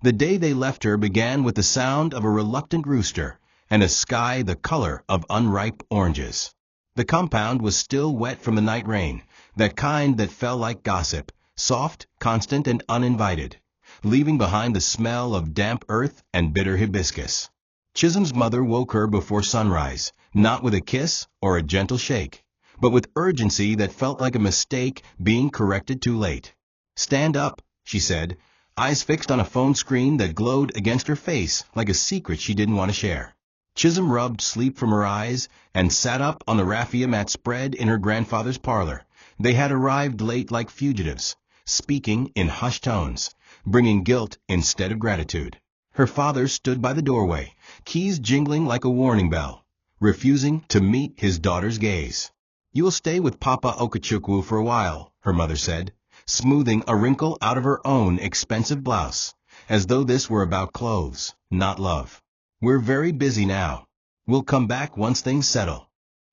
The day they left her began with the sound of a reluctant rooster and a sky the color of unripe oranges. The compound was still wet from the night rain, that kind that fell like gossip, soft, constant, and uninvited, leaving behind the smell of damp earth and bitter hibiscus. Chisom's mother woke her before sunrise, not with a kiss or a gentle shake, but with urgency that felt like a mistake being corrected too late. "Stand up," she said, eyes fixed on a phone screen that glowed against her face like a secret she didn't want to share. Chisom rubbed sleep from her eyes and sat up on the raffia mat spread in her grandfather's parlor. They had arrived late like fugitives, speaking in hushed tones, bringing guilt instead of gratitude. Her father stood by the doorway, keys jingling like a warning bell, refusing to meet his daughter's gaze. "You will stay with Papa Okechukwu for a while," her mother said, smoothing a wrinkle out of her own expensive blouse, as though this were about clothes, not love. "We're very busy now. We'll come back once things settle."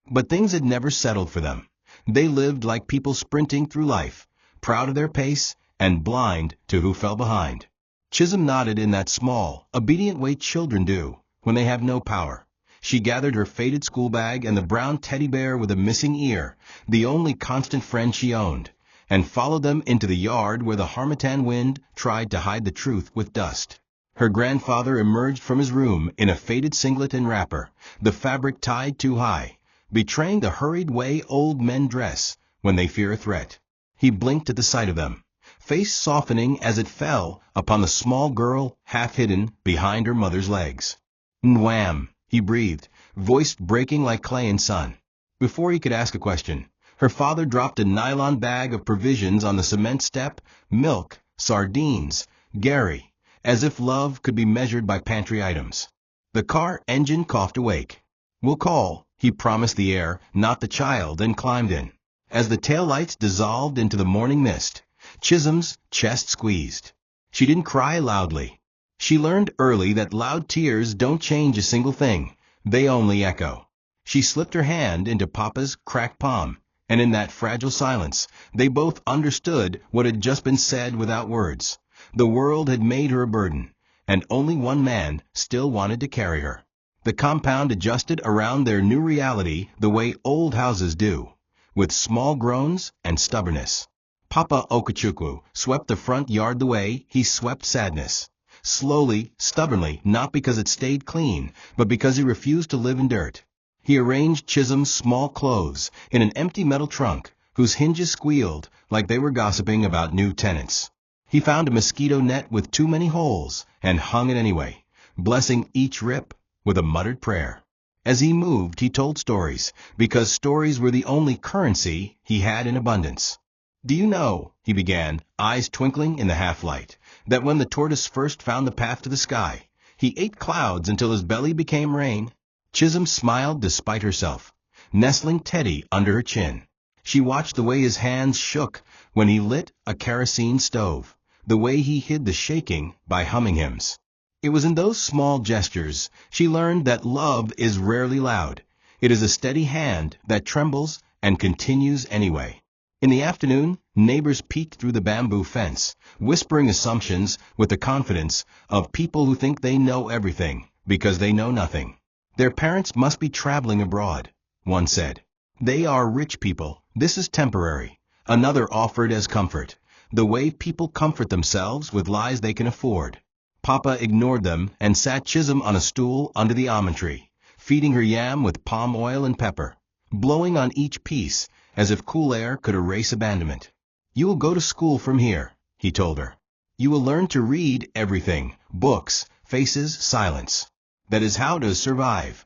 But things had never settled for them. They lived like people sprinting through life, proud of their pace and blind to who fell behind. Chisom nodded in that small, obedient way children do when they have no power. She gathered her faded school bag and the brown teddy bear with a missing ear, the only constant friend she owned, and followed them into the yard where the harmattan wind tried to hide the truth with dust. Her grandfather emerged from his room in a faded singlet and wrapper, the fabric tied too high, betraying the hurried way old men dress when they fear a threat. He blinked at the sight of them, face softening as it fell upon the small girl half hidden behind her mother's legs. "Nwam," he breathed, voice breaking like clay in sun. Before he could ask a question, her father dropped a nylon bag of provisions on the cement step, milk, sardines, Gary, as if love could be measured by pantry items. The car engine coughed awake. "We'll call," he promised the air, not the child, and climbed in. As the taillights dissolved into the morning mist, Chisom's chest squeezed. She didn't cry loudly. She learned early that loud tears don't change a single thing, they only echo. She slipped her hand into Papa's cracked palm, and in that fragile silence, they both understood what had just been said without words. The world had made her a burden, and only one man still wanted to carry her. The compound adjusted around their new reality the way old houses do, with small groans and stubbornness. Papa Okechukwu swept the front yard the way he swept sadness. Slowly, stubbornly, not because it stayed clean, but because he refused to live in dirt. He arranged Chisom's small clothes in an empty metal trunk, whose hinges squealed like they were gossiping about new tenants. He found a mosquito net with too many holes and hung it anyway, blessing each rip with a muttered prayer. As he moved, he told stories, because stories were the only currency he had in abundance. "Do you know," he began, eyes twinkling in the half-light, "that when the tortoise first found the path to the sky, he ate clouds until his belly became rain?" Chisom smiled despite herself, nestling Teddy under her chin. She watched the way his hands shook when he lit a kerosene stove, the way he hid the shaking by humming hymns. It was in those small gestures she learned that love is rarely loud. It is a steady hand that trembles and continues anyway. In the afternoon, neighbors peeked through the bamboo fence, whispering assumptions with the confidence of people who think they know everything because they know nothing. "Their parents must be traveling abroad," one said. "They are rich people. This is temporary," another offered as comfort, the way people comfort themselves with lies they can afford. Papa ignored them and sat Chisom on a stool under the almond tree, feeding her yam with palm oil and pepper, blowing on each piece as if cool air could erase abandonment. "You will go to school from here," he told her. "You will learn to read everything, books, faces, silence. That is how to survive."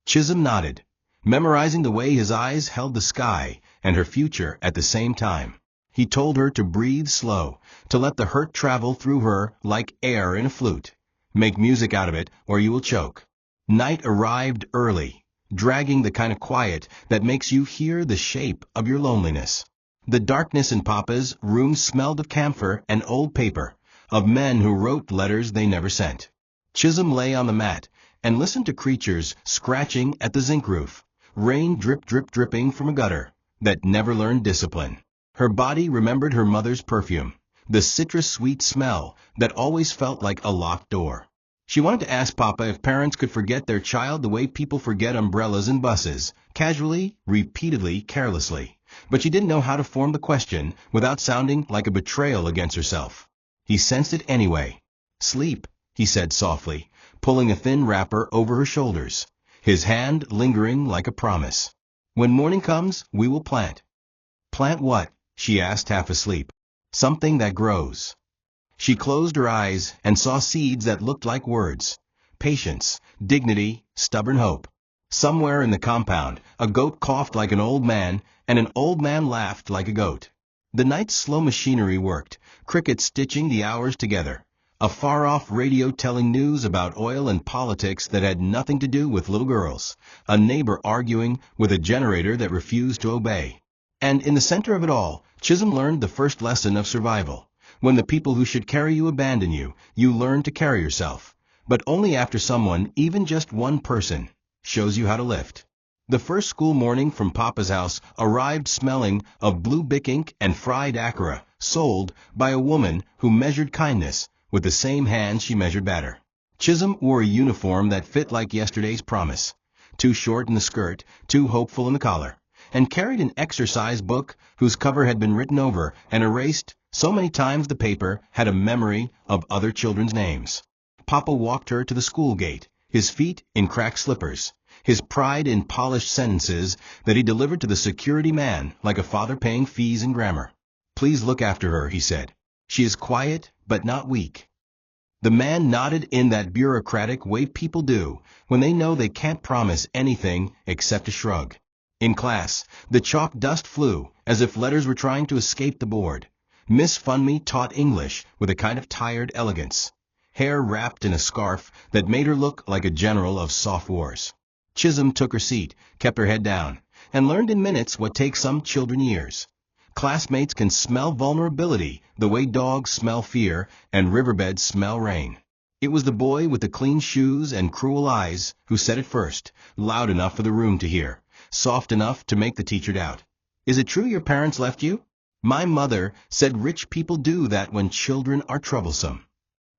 Chisom nodded, memorizing the way his eyes held the sky and her future at the same time. He told her to breathe slow, to let the hurt travel through her like air in a flute. Make music out of it or you will choke. Night arrived early, dragging the kind of quiet that makes you hear the shape of your loneliness. The darkness in Papa's room smelled of camphor and old paper, of men who wrote letters they never sent. Chisom lay on the mat and listened to creatures scratching at the zinc roof, rain dripping from a gutter that never learned discipline. Her body remembered her mother's perfume, the citrus-sweet smell that always felt like a locked door. She wanted to ask Papa if parents could forget their child the way people forget umbrellas in buses, casually, repeatedly, carelessly. But she didn't know how to form the question without sounding like a betrayal against herself. He sensed it anyway. "Sleep," he said softly, pulling a thin wrapper over her shoulders, his hand lingering like a promise. "When morning comes, we will plant." "Plant what?" she asked, half asleep. "Something that grows." She closed her eyes and saw seeds that looked like words. Patience, dignity, stubborn hope. Somewhere in the compound, a goat coughed like an old man, and an old man laughed like a goat. The night's slow machinery worked, crickets stitching the hours together. A far-off radio telling news about oil and politics that had nothing to do with little girls. A neighbor arguing with a generator that refused to obey. And in the center of it all, Chisom learned the first lesson of survival. When the people who should carry you abandon you, you learn to carry yourself. But only after someone, even just one person, shows you how to lift. The first school morning from Papa's house arrived smelling of blue Bic ink and fried akara, sold by a woman who measured kindness with the same hand she measured batter. Chisom wore a uniform that fit like yesterday's promise, too short in the skirt, too hopeful in the collar, and carried an exercise book whose cover had been written over and erased so many times the paper had a memory of other children's names. Papa walked her to the school gate, his feet in cracked slippers, his pride in polished sentences that he delivered to the security man like a father paying fees in grammar. "Please look after her," he said. "She is quiet, but not weak." The man nodded in that bureaucratic way people do when they know they can't promise anything except a shrug. In class, the chalk dust flew as if letters were trying to escape the board. Miss Funme taught English with a kind of tired elegance, hair wrapped in a scarf that made her look like a general of soft wars. Chisom took her seat, kept her head down, and learned in minutes what takes some children years. Classmates can smell vulnerability the way dogs smell fear and riverbeds smell rain. It was the boy with the clean shoes and cruel eyes who said it first, loud enough for the room to hear, soft enough to make the teacher doubt. "Is it true your parents left you?" "My mother said rich people do that when children are troublesome."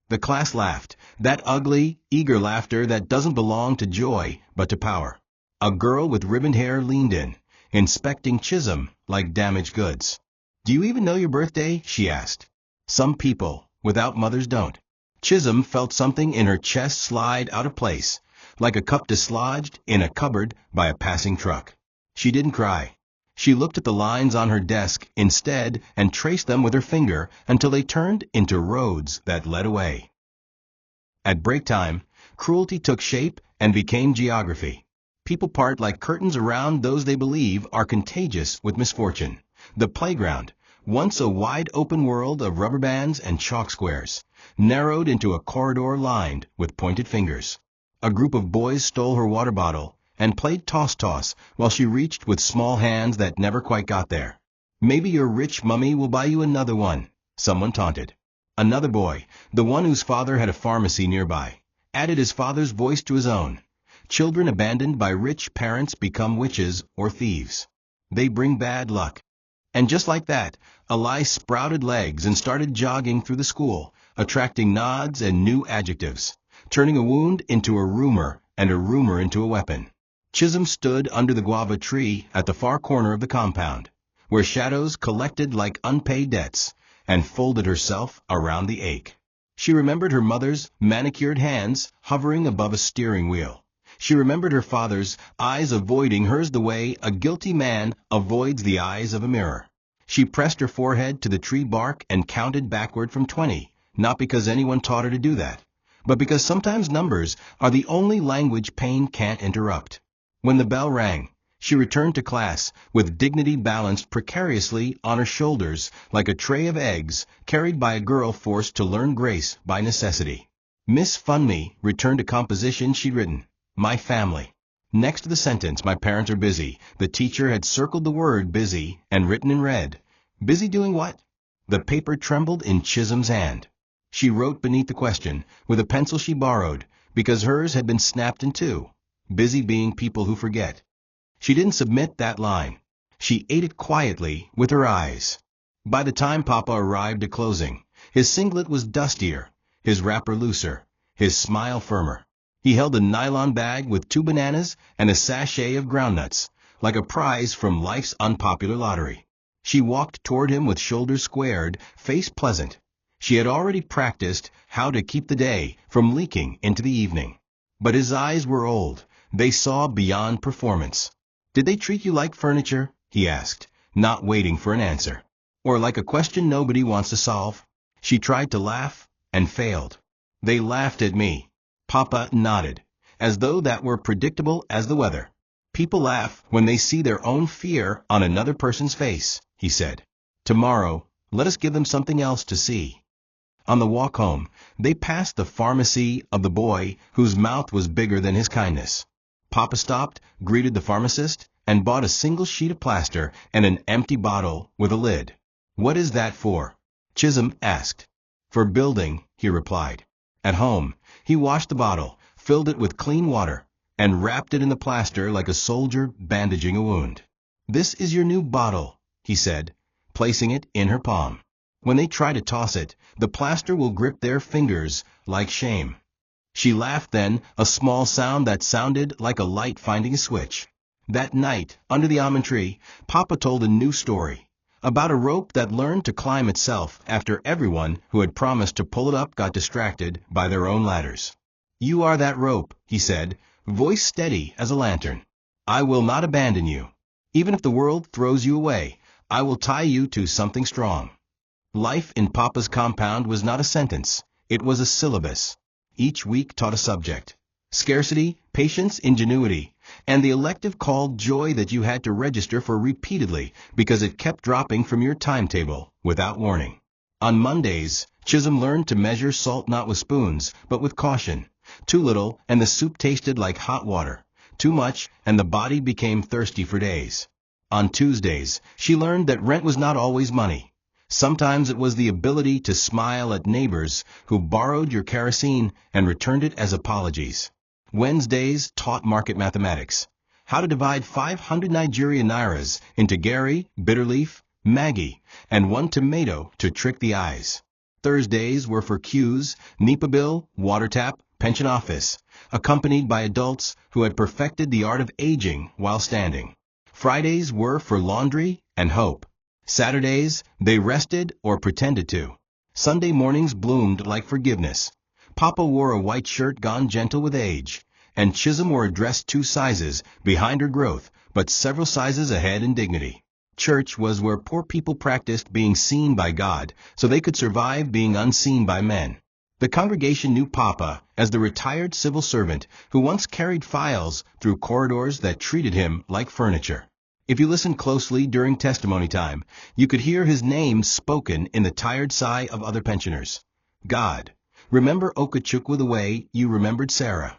The class laughed, that ugly, eager laughter that doesn't belong to joy but to power. A girl with ribboned hair leaned in, inspecting Chisom like damaged goods. "Do you even know your birthday?" she asked. "Some people, without mothers, don't." Chisom felt something in her chest slide out of place, like a cup dislodged in a cupboard by a passing truck. She didn't cry. She looked at the lines on her desk instead and traced them with her finger until they turned into roads that led away. At break time, cruelty took shape and became geography. People part like curtains around those they believe are contagious with misfortune. The playground, once a wide open world of rubber bands and chalk squares, narrowed into a corridor lined with pointed fingers. A group of boys stole her water bottle and played toss-toss while she reached with small hands that never quite got there. "Maybe your rich mummy will buy you another one," someone taunted. Another boy, the one whose father had a pharmacy nearby, added his father's voice to his own. Children abandoned by rich parents become witches or thieves. They bring bad luck. And just like that, a lie sprouted legs and started jogging through the school, attracting nods and new adjectives, turning a wound into a rumor and a rumor into a weapon. Chisom stood under the guava tree at the far corner of the compound, where shadows collected like unpaid debts, and folded herself around the ache. She remembered her mother's manicured hands hovering above a steering wheel. She remembered her father's eyes avoiding hers the way a guilty man avoids the eyes of a mirror. She pressed her forehead to the tree bark and counted backward from 20, not because anyone taught her to do that, but because sometimes numbers are the only language pain can't interrupt. When the bell rang, she returned to class with dignity balanced precariously on her shoulders like a tray of eggs carried by a girl forced to learn grace by necessity. Miss Funme returned a composition she'd written, "My family." Next to the sentence, "My parents are busy," the teacher had circled the word busy and written in red. Busy doing what? The paper trembled in Chisom's hand. She wrote beneath the question, with a pencil she borrowed, because hers had been snapped in two. Busy being people who forget. She didn't submit that line. She ate it quietly with her eyes. By the time Papa arrived at closing, his singlet was dustier, his wrapper looser, his smile firmer. He held a nylon bag with 2 bananas and a sachet of groundnuts, like a prize from life's unpopular lottery. She walked toward him with shoulders squared, face pleasant. She had already practiced how to keep the day from leaking into the evening. But his eyes were old. They saw beyond performance. "Did they treat you like furniture?" he asked, not waiting for an answer. "Or like a question nobody wants to solve?" She tried to laugh and failed. "They laughed at me." Papa nodded, as though that were predictable as the weather. "People laugh when they see their own fear on another person's face," he said. "Tomorrow, let us give them something else to see." On the walk home, they passed the pharmacy of the boy whose mouth was bigger than his kindness. Papa stopped, greeted the pharmacist, and bought a single sheet of plaster and an empty bottle with a lid. "What is that for?" Chisom asked. "For building," he replied. At home, he washed the bottle, filled it with clean water, and wrapped it in the plaster like a soldier bandaging a wound. "This is your new bottle," he said, placing it in her palm. "When they try to toss it, the plaster will grip their fingers like shame." She laughed then, a small sound that sounded like a light finding a switch. That night, under the almond tree, Papa told a new story about a rope that learned to climb itself after everyone who had promised to pull it up got distracted by their own ladders. "You are that rope," he said, voice steady as a lantern. "I will not abandon you. Even if the world throws you away, I will tie you to something strong." Life in Papa's compound was not a sentence. It was a syllabus. Each week taught a subject. Scarcity, patience, ingenuity, and the elective called joy that you had to register for repeatedly because it kept dropping from your timetable without warning. On Mondays, Chisom learned to measure salt not with spoons, but with caution. Too little, and the soup tasted like hot water. Too much, and the body became thirsty for days. On Tuesdays, she learned that rent was not always money. Sometimes it was the ability to smile at neighbors who borrowed your kerosene and returned it as apologies. Wednesdays taught market mathematics, how to divide 500 Nigerian nairas into Gary, Bitterleaf, Maggie, and 1 tomato to trick the eyes. Thursdays were for cues, NEPA bill, water tap, pension office, accompanied by adults who had perfected the art of aging while standing. Fridays were for laundry and hope. Saturdays, they rested or pretended to. Sunday mornings bloomed like forgiveness. Papa wore a white shirt gone gentle with age, and Chisom wore a dress 2 sizes behind her growth, but several sizes ahead in dignity. Church was where poor people practiced being seen by God so they could survive being unseen by men. The congregation knew Papa as the retired civil servant who once carried files through corridors that treated him like furniture. If you listened closely during testimony time, you could hear his name spoken in the tired sigh of other pensioners. "God, remember Okachukwu the way you remembered Sarah."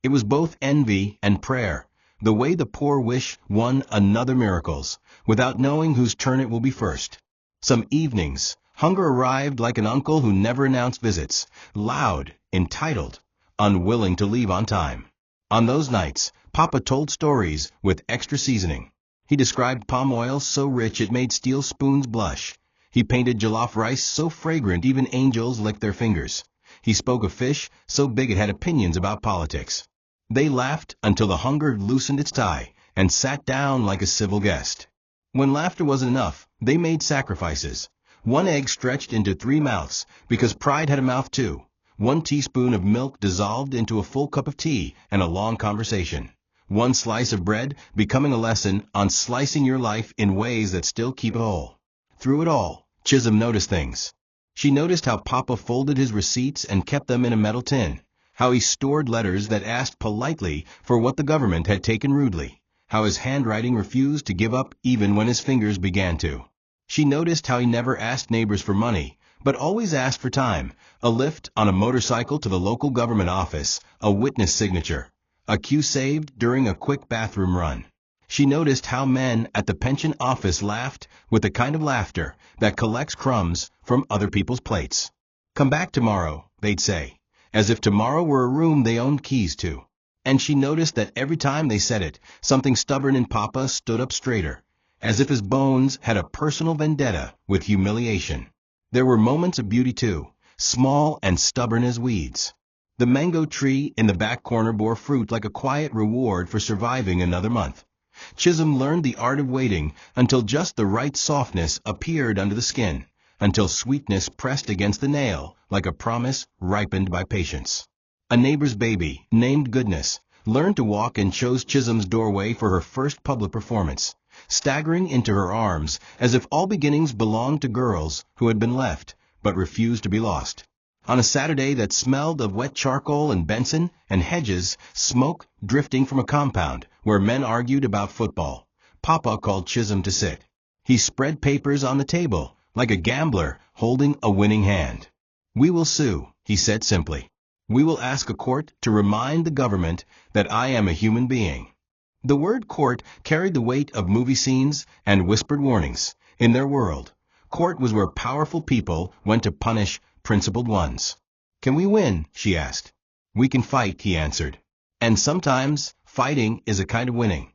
It was both envy and prayer, the way the poor wish one another miracles, without knowing whose turn it will be first. Some evenings, hunger arrived like an uncle who never announced visits, loud, entitled, unwilling to leave on time. On those nights, Papa told stories with extra seasoning. He described palm oil so rich it made steel spoons blush. He painted jollof rice so fragrant even angels licked their fingers. He spoke of fish so big it had opinions about politics. They laughed until the hunger loosened its tie and sat down like a civil guest. When laughter wasn't enough, they made sacrifices. 1 egg stretched into 3 mouths because pride had a mouth too. 1 teaspoon of milk dissolved into a full cup of tea and a long conversation. 1 slice of bread becoming a lesson on slicing your life in ways that still keep it whole. Through it all, Chisom noticed things. She noticed how Papa folded his receipts and kept them in a metal tin, how he stored letters that asked politely for what the government had taken rudely, how his handwriting refused to give up even when his fingers began to. She noticed how he never asked neighbors for money, but always asked for time, a lift on a motorcycle to the local government office, a witness signature, a queue saved during a quick bathroom run. She noticed how men at the pension office laughed with the kind of laughter that collects crumbs from other people's plates. "Come back tomorrow," they'd say, as if tomorrow were a room they owned keys to. And she noticed that every time they said it, something stubborn in Papa stood up straighter, as if his bones had a personal vendetta with humiliation. There were moments of beauty too, small and stubborn as weeds. The mango tree in the back corner bore fruit like a quiet reward for surviving another month. Chisom learned the art of waiting until just the right softness appeared under the skin, until sweetness pressed against the nail like a promise ripened by patience. A neighbor's baby, named Goodness, learned to walk and chose Chisom's doorway for her first public performance, staggering into her arms as if all beginnings belonged to girls who had been left but refused to be lost. On a Saturday that smelled of wet charcoal and Benson and hedges, smoke drifting from a compound where men argued about football, Papa called Chisom to sit. He spread papers on the table, like a gambler holding a winning hand. "We will sue," he said simply. "We will ask a court to remind the government that I am a human being." The word court carried the weight of movie scenes and whispered warnings. In their world, court was where powerful people went to punish principled ones. "Can we win?" she asked. "We can fight," he answered. "And sometimes fighting is a kind of winning."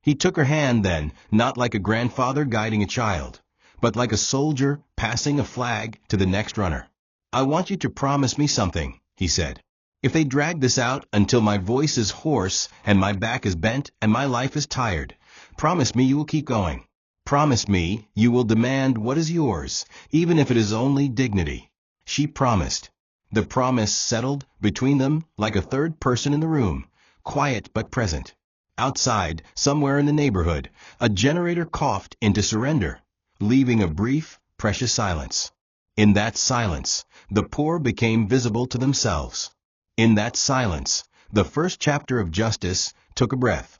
He took her hand then, not like a grandfather guiding a child, but like a soldier passing a flag to the next runner. "I want you to promise me something," he said. "If they drag this out until my voice is hoarse and my back is bent and my life is tired, promise me you will keep going. Promise me you will demand what is yours, even if it is only dignity." She promised. The promise settled between them like a third person in the room, quiet but present. Outside, somewhere in the neighborhood, a generator coughed into surrender, leaving a brief, precious silence. In that silence, the poor became visible to themselves. In that silence, the first chapter of justice took a breath.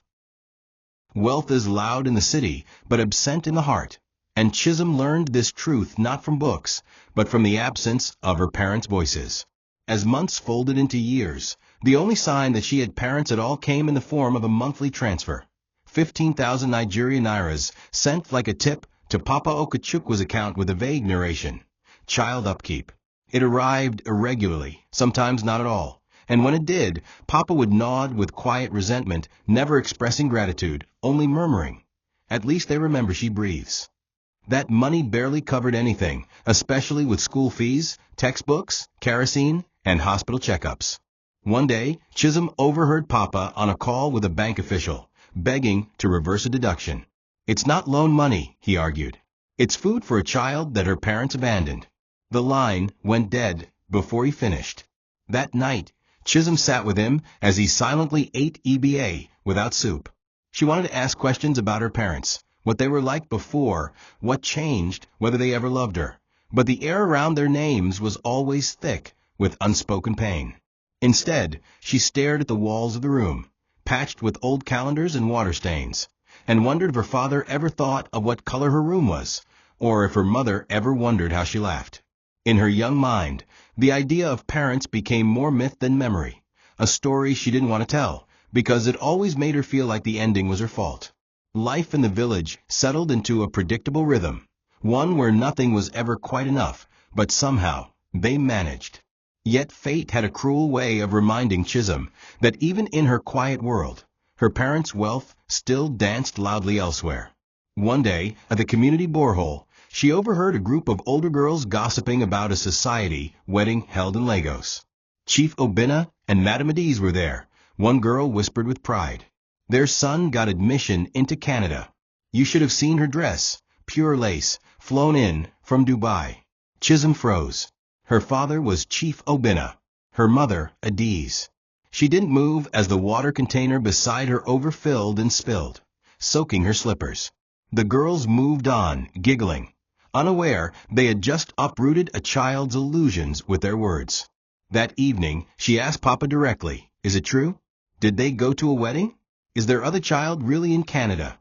Wealth is loud in the city, but absent in the heart. And Chisom learned this truth not from books, but from the absence of her parents' voices. As months folded into years, the only sign that she had parents at all came in the form of a monthly transfer. 15,000 Nigerian nairas sent like a tip to Papa Okachukwa's account with a vague narration. Child upkeep. It arrived irregularly, sometimes not at all. And when it did, Papa would nod with quiet resentment, never expressing gratitude, only murmuring, "At least they remember she breathes." That money barely covered anything, especially with school fees, textbooks, kerosene, and hospital checkups. One day, Chisom overheard Papa on a call with a bank official, begging to reverse a deduction. "It's not loan money," he argued. "It's food for a child that her parents abandoned." The line went dead before he finished. That night, Chisom sat with him as he silently ate EBA without soup. She wanted to ask questions about her parents, what they were like before, what changed, whether they ever loved her. But the air around their names was always thick with unspoken pain. Instead, she stared at the walls of the room, patched with old calendars and water stains, and wondered if her father ever thought of what color her room was, or if her mother ever wondered how she laughed. In her young mind, the idea of parents became more myth than memory, a story she didn't want to tell, because it always made her feel like the ending was her fault. Life in the village settled into a predictable rhythm, one where nothing was ever quite enough, but somehow they managed. Yet fate had a cruel way of reminding Chisom that even in her quiet world, her parents' wealth still danced loudly elsewhere. One day, at the community borehole, she overheard a group of older girls gossiping about a society wedding held in Lagos. Chief Obinna and Madame Adiz were there, one girl whispered with pride. Their son got admission into Canada. You should have seen her dress, pure lace, flown in from Dubai. Chisom froze. Her father was Chief Obinna, her mother Adiz. She didn't move as the water container beside her overfilled and spilled, soaking her slippers. The girls moved on, giggling, unaware they had just uprooted a child's illusions with their words. That evening, she asked Papa directly, "Is it true? Did they go to a wedding? Is their other child really in Canada?"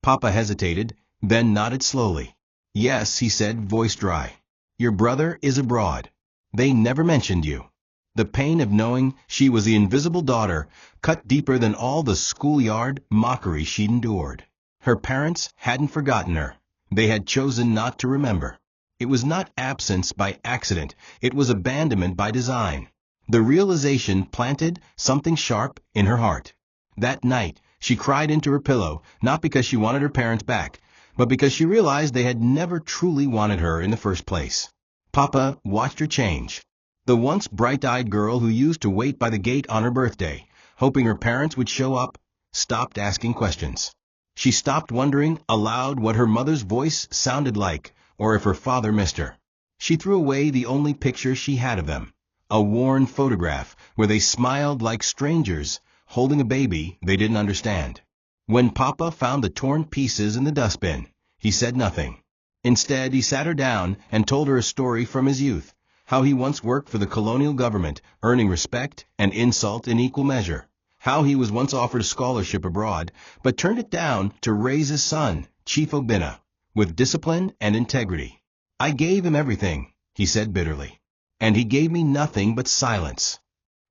Papa hesitated, then nodded slowly. "Yes," he said, voice dry. "Your brother is abroad. They never mentioned you." The pain of knowing she was the invisible daughter cut deeper than all the schoolyard mockery she'd endured. Her parents hadn't forgotten her. They had chosen not to remember. It was not absence by accident. It was abandonment by design. The realization planted something sharp in her heart. That night, she cried into her pillow, not because she wanted her parents back, but because she realized they had never truly wanted her in the first place. Papa watched her change. The once bright-eyed girl who used to wait by the gate on her birthday, hoping her parents would show up, stopped asking questions. She stopped wondering aloud what her mother's voice sounded like, or if her father missed her. She threw away the only picture she had of them, a worn photograph where they smiled like strangers, holding a baby they didn't understand. When Papa found the torn pieces in the dustbin, he said nothing. Instead, he sat her down and told her a story from his youth, how he once worked for the colonial government, earning respect and insult in equal measure, how he was once offered a scholarship abroad, but turned it down to raise his son, Chisom, with discipline and integrity. I gave him everything, he said bitterly, and he gave me nothing but silence.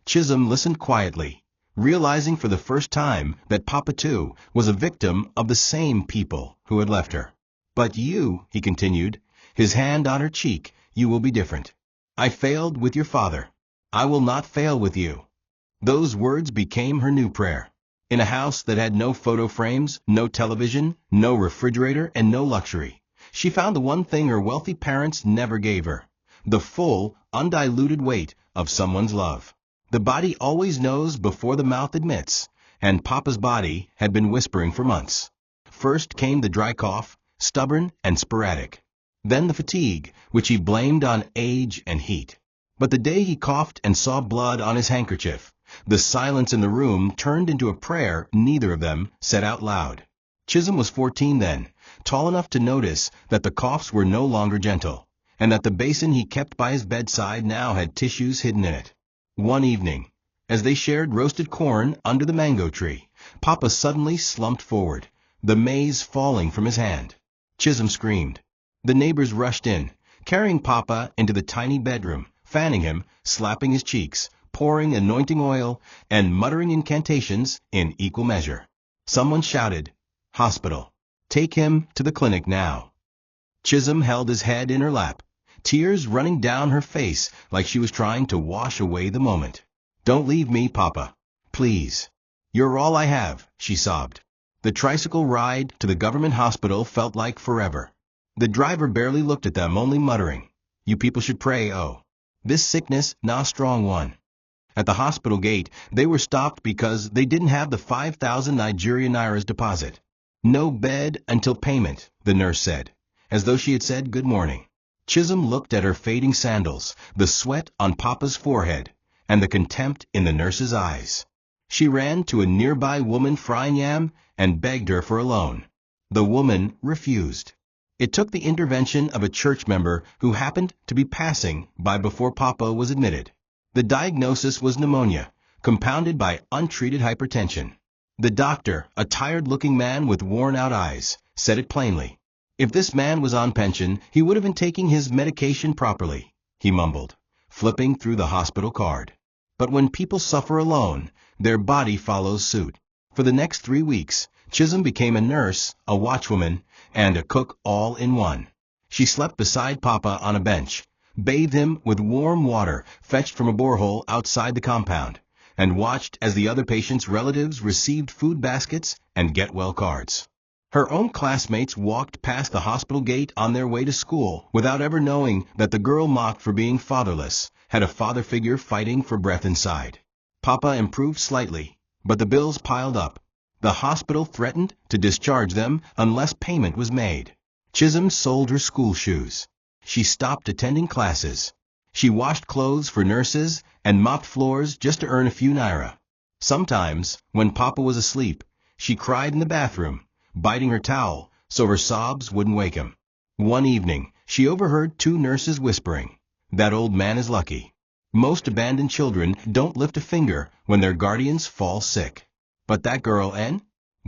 Chisom listened quietly, realizing for the first time that Papa too was a victim of the same people who had left her. But you, he continued, his hand on her cheek, you will be different. I failed with your father. I will not fail with you. Those words became her new prayer. In a house that had no photo frames, no television, no refrigerator, and no luxury, she found the one thing her wealthy parents never gave her, the full, undiluted weight of someone's love. The body always knows before the mouth admits, and Papa's body had been whispering for months. First came the dry cough, stubborn and sporadic. Then the fatigue, which he blamed on age and heat. But the day he coughed and saw blood on his handkerchief, the silence in the room turned into a prayer neither of them said out loud. Chisom was 14 then, tall enough to notice that the coughs were no longer gentle, and that the basin he kept by his bedside now had tissues hidden in it. One evening, as they shared roasted corn under the mango tree, Papa suddenly slumped forward, the maize falling from his hand. Chisom screamed. The neighbors rushed in, carrying Papa into the tiny bedroom, fanning him, slapping his cheeks, pouring anointing oil, and muttering incantations in equal measure. Someone shouted, "Hospital! Take him to the clinic now!" Chisom held his head in her lap, tears running down her face like she was trying to wash away the moment. "Don't leave me, Papa. Please. You're all I have," she sobbed. The tricycle ride to the government hospital felt like forever. The driver barely looked at them, only muttering, "You people should pray, oh. This sickness, na strong one." At the hospital gate, they were stopped because they didn't have the 5,000 Nigerian nairas deposit. "No bed until payment," the nurse said, as though she had said good morning. Chisom looked at her fading sandals, the sweat on Papa's forehead, and the contempt in the nurse's eyes. She ran to a nearby woman frying yam and begged her for a loan. The woman refused. It took the intervention of a church member who happened to be passing by before Papa was admitted. The diagnosis was pneumonia, compounded by untreated hypertension. The doctor, a tired-looking man with worn-out eyes, said it plainly. If this man was on pension, he would have been taking his medication properly, he mumbled, flipping through the hospital card. But when people suffer alone, their body follows suit. For the next 3 weeks, Chisom became a nurse, a watchwoman, and a cook all in one. She slept beside Papa on a bench, bathed him with warm water fetched from a borehole outside the compound, and watched as the other patients' relatives received food baskets and get-well cards. Her own classmates walked past the hospital gate on their way to school without ever knowing that the girl mocked for being fatherless had a father figure fighting for breath inside. Papa improved slightly, but the bills piled up. The hospital threatened to discharge them unless payment was made. Chisom sold her school shoes. She stopped attending classes. She washed clothes for nurses and mopped floors just to earn a few naira. Sometimes, when Papa was asleep, she cried in the bathroom, biting her towel so her sobs wouldn't wake him. One evening, she overheard 2 nurses whispering, "That old man is lucky. Most abandoned children don't lift a finger when their guardians fall sick. But that girl,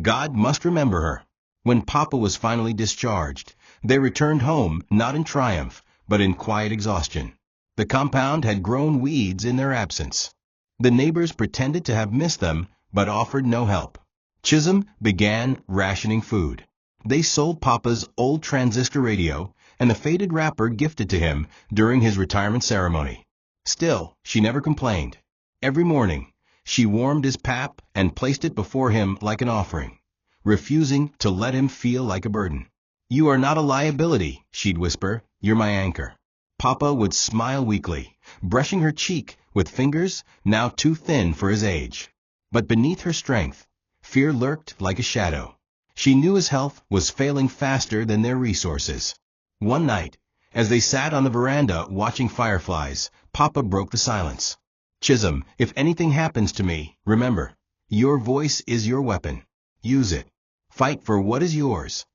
God must remember her." When Papa was finally discharged, they returned home not in triumph, but in quiet exhaustion. The compound had grown weeds in their absence. The neighbors pretended to have missed them, but offered no help. Chisom began rationing food. They sold Papa's old transistor radio and the faded wrapper gifted to him during his retirement ceremony. Still, she never complained. Every morning, she warmed his pap and placed it before him like an offering, refusing to let him feel like a burden. "You are not a liability," she'd whisper. "You're my anchor." Papa would smile weakly, brushing her cheek with fingers now too thin for his age. But beneath her strength, fear lurked like a shadow. She knew his health was failing faster than their resources. One night, as they sat on the veranda watching fireflies, Papa broke the silence. "Chisom, if anything happens to me, remember, your voice is your weapon. Use it. Fight for what is yours."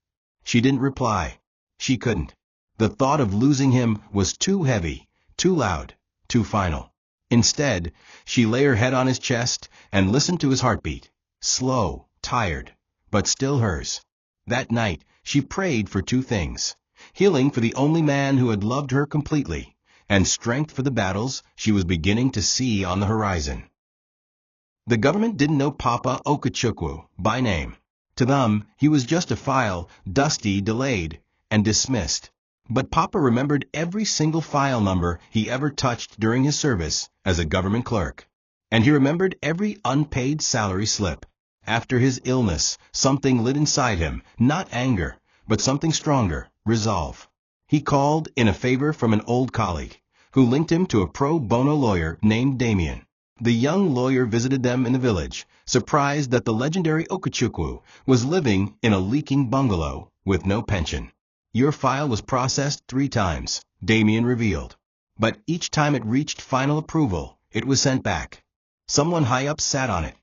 She didn't reply. She couldn't. The thought of losing him was too heavy, too loud, too final. Instead, she lay her head on his chest and listened to his heartbeat. Slow, tired, but still hers. That night, she prayed for two things: healing for the only man who had loved her completely, and strength for the battles she was beginning to see on the horizon. The government didn't know Papa Okechukwu by name. To them, he was just a file, dusty, delayed, and dismissed. But Papa remembered every single file number he ever touched during his service as a government clerk. And he remembered every unpaid salary slip. After his illness, something lit inside him, not anger, but something stronger, resolve. He called in a favor from an old colleague, who linked him to a pro bono lawyer named Damien. The young lawyer visited them in the village, surprised that the legendary Okechukwu was living in a leaking bungalow with no pension. "Your file was processed 3 times, Damien revealed. But each time it reached final approval, it was sent back. Someone high up sat on it."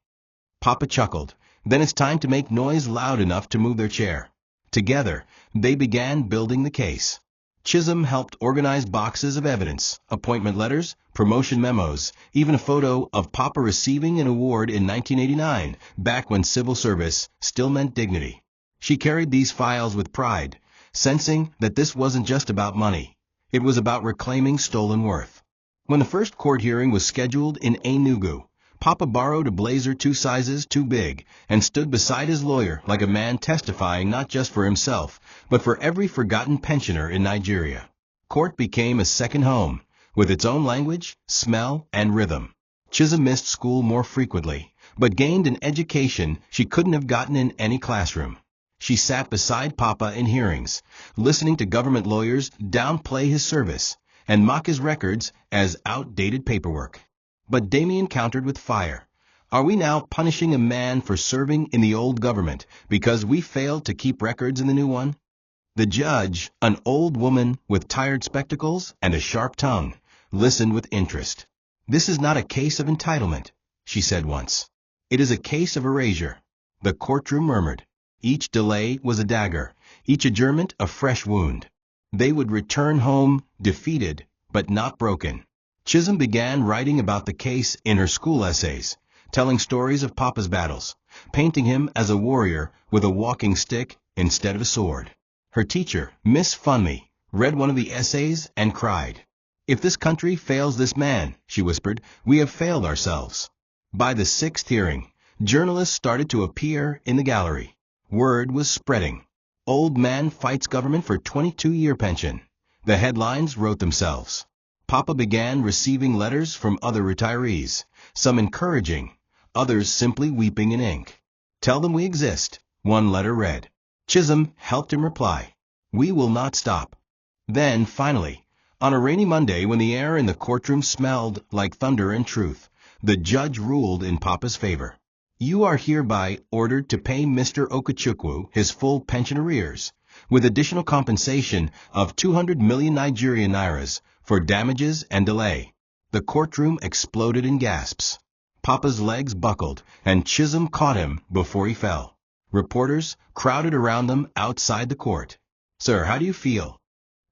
Papa chuckled. "Then it's time to make noise loud enough to move their chair." Together, they began building the case. Chisom helped organize boxes of evidence, appointment letters, promotion memos, even a photo of Papa receiving an award in 1989, back when civil service still meant dignity. She carried these files with pride, sensing that this wasn't just about money. It was about reclaiming stolen worth. When the first court hearing was scheduled in Enugu, Papa borrowed a blazer 2 sizes too big and stood beside his lawyer like a man testifying not just for himself, but for every forgotten pensioner in Nigeria. Court became a second home, with its own language, smell, and rhythm. Chisom missed school more frequently, but gained an education she couldn't have gotten in any classroom. She sat beside Papa in hearings, listening to government lawyers downplay his service and mock his records as outdated paperwork. But Damien countered with fire. "Are we now punishing a man for serving in the old government because we failed to keep records in the new one?" The judge, an old woman with tired spectacles and a sharp tongue, listened with interest. "This is not a case of entitlement," she said once. "It is a case of erasure." The courtroom murmured. Each delay was a dagger, each adjournment a fresh wound. They would return home defeated, but not broken. Chisom began writing about the case in her school essays, telling stories of Papa's battles, painting him as a warrior with a walking stick instead of a sword. Her teacher, Miss Funme, read one of the essays and cried. "If this country fails this man," she whispered, "we have failed ourselves." By the 6th hearing, journalists started to appear in the gallery. Word was spreading. "Old man fights government for 22-year pension." The headlines wrote themselves. Papa began receiving letters from other retirees, some encouraging, others simply weeping in ink. "Tell them we exist," one letter read. Chisom helped him reply. "We will not stop." Then, finally, on a rainy Monday when the air in the courtroom smelled like thunder and truth, the judge ruled in Papa's favor. "You are hereby ordered to pay Mr. Okechukwu his full pension arrears, with additional compensation of 200 million Nigerian nairas for damages and delay." The courtroom exploded in gasps. Papa's legs buckled, and Chisom caught him before he fell. Reporters crowded around them outside the court. "Sir, how do you feel?"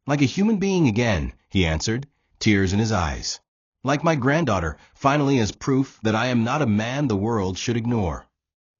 "Like a human being again," he answered, tears in his eyes. "Like my granddaughter, finally as proof that I am not a man the world should ignore."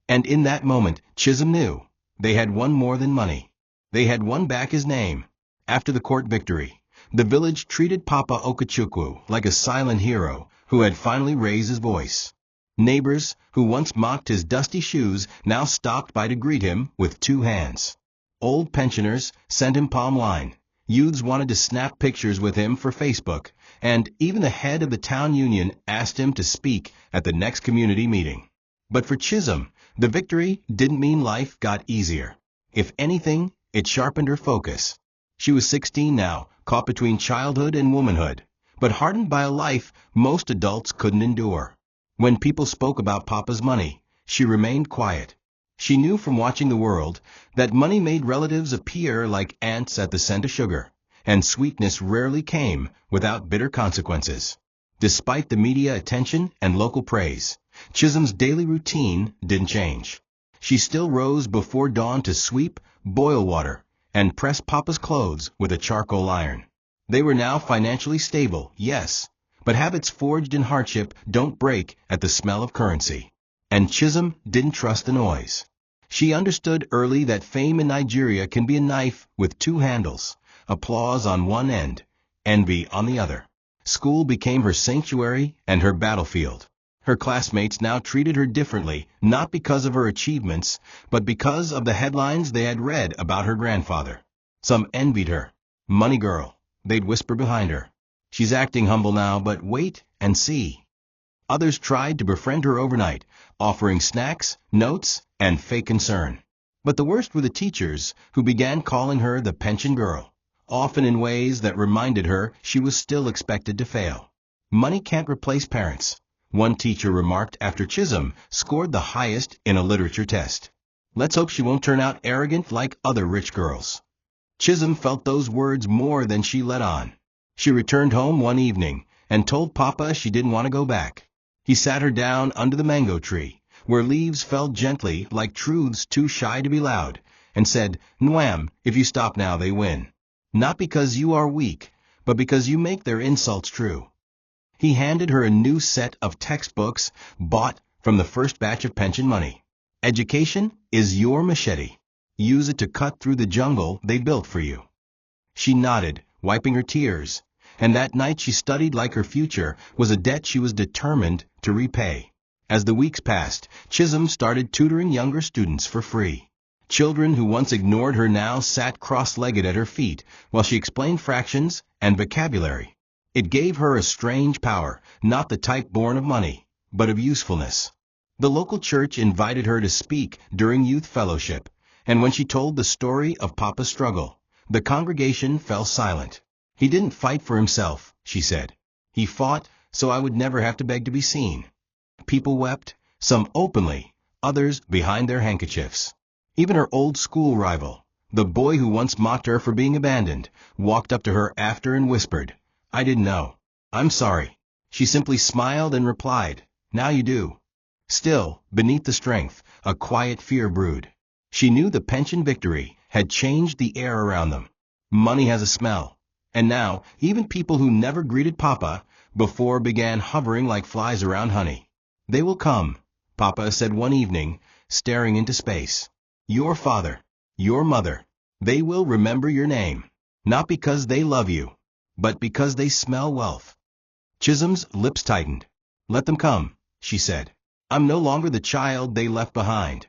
And in that moment, Chisom knew they had won more than money. They had won back his name. After the court victory, the village treated Papa Okechukwu like a silent hero who had finally raised his voice. Neighbors who once mocked his dusty shoes now stopped by to greet him with 2 hands. Old pensioners sent him palm wine. Youths wanted to snap pictures with him for Facebook, and even the head of the town union asked him to speak at the next community meeting. But for Chisom, the victory didn't mean life got easier. If anything, It sharpened her focus. She was 16 now, caught between childhood and womanhood, but hardened by a life most adults couldn't endure. When people spoke about Papa's money, she remained quiet. She knew from watching the world that money made relatives appear like ants at the scent of sugar, and sweetness rarely came without bitter consequences. Despite the media attention and local praise, Chisom's daily routine didn't change. She still rose before dawn to sweep, boil water, and press Papa's clothes with a charcoal iron. They were now financially stable, yes, but habits forged in hardship don't break at the smell of currency. And Chisom didn't trust the noise. She understood early that fame in Nigeria can be a knife with two handles, applause on one end, envy on the other. School became her sanctuary and her battlefield. Her classmates now treated her differently, not because of her achievements, but because of the headlines they had read about her grandfather. Some envied her. Money girl, they'd whisper behind her. She's acting humble now, but wait and see. Others tried to befriend her overnight, offering snacks, notes, and fake concern. But the worst were the teachers, who began calling her the pension girl, often in ways that reminded her she was still expected to fail. Money can't replace parents, one teacher remarked after Chisom scored the highest in a literature test. Let's hope she won't turn out arrogant like other rich girls. Chisom felt those words more than she let on. She returned home one evening and told Papa she didn't want to go back. He sat her down under the mango tree, where leaves fell gently like truths too shy to be loud, and said, "Nwam, if you stop now they win. Not because you are weak, but because you make their insults true." He handed her a new set of textbooks bought from the first batch of pension money. Education is your machete. Use it to cut through the jungle they built for you. She nodded, wiping her tears, and that night she studied like her future was a debt she was determined to repay. As the weeks passed, Chisom started tutoring younger students for free. Children who once ignored her now sat cross-legged at her feet while she explained fractions and vocabulary. It gave her a strange power, not the type born of money, but of usefulness. The local church invited her to speak during youth fellowship, and when she told the story of Papa's struggle, the congregation fell silent. "He didn't fight for himself," she said. "He fought so I would never have to beg to be seen." People wept, some openly, others behind their handkerchiefs. Even her old school rival, the boy who once mocked her for being abandoned, walked up to her after and whispered, "I didn't know. I'm sorry." She simply smiled and replied, "Now you do." Still, beneath the strength, a quiet fear brewed. She knew the pension victory had changed the air around them. Money has a smell. And now, even people who never greeted Papa before began hovering like flies around honey. "They will come," Papa said one evening, staring into space. "Your father, your mother, they will remember your name, not because they love you, but because they smell wealth." Chisom's lips tightened. "Let them come," she said. "I'm no longer the child they left behind."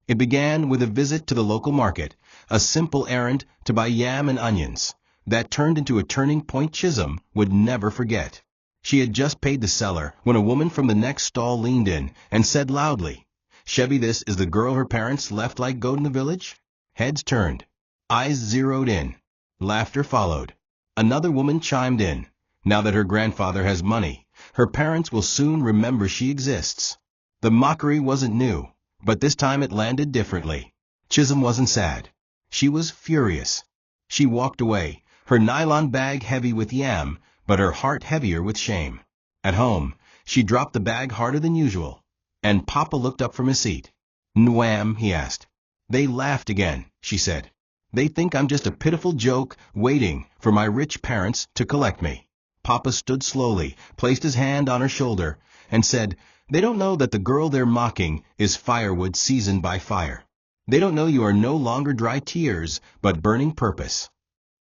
It began with a visit to the local market, a simple errand to buy yam and onions, that turned into a turning point Chisom would never forget. She had just paid the seller when a woman from the next stall leaned in and said loudly, "Chevy, this is the girl her parents left like goat in the village?" Heads turned. Eyes zeroed in. Laughter followed. Another woman chimed in. "Now that her grandfather has money, her parents will soon remember she exists." The mockery wasn't new, but this time it landed differently. Chisom wasn't sad. She was furious. She walked away, her nylon bag heavy with yam, but her heart heavier with shame. At home, she dropped the bag harder than usual, and Papa looked up from his seat. "Nwam?" he asked. "They laughed again," she said. "They think I'm just a pitiful joke waiting for my rich parents to collect me." Papa stood slowly, placed his hand on her shoulder, and said, "They don't know that the girl they're mocking is firewood seasoned by fire. They don't know you are no longer dry tears, but burning purpose."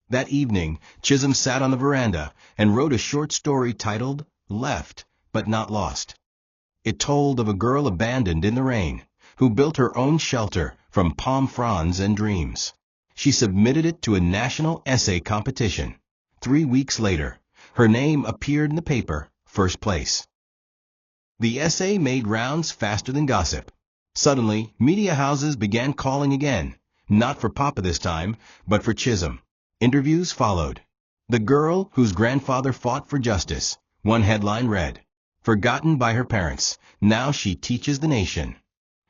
That evening, Chisom sat on the veranda and wrote a short story titled Left, But Not Lost. It told of a girl abandoned in the rain, who built her own shelter from palm fronds and dreams. She submitted it to a national essay competition. 3 weeks later, her name appeared in the paper, first place. The essay made rounds faster than gossip. Suddenly, media houses began calling again, Not for Papa this time, but for Chisom. Interviews followed. The girl whose grandfather fought for justice. One headline read, "Forgotten by her parents, now she teaches the nation."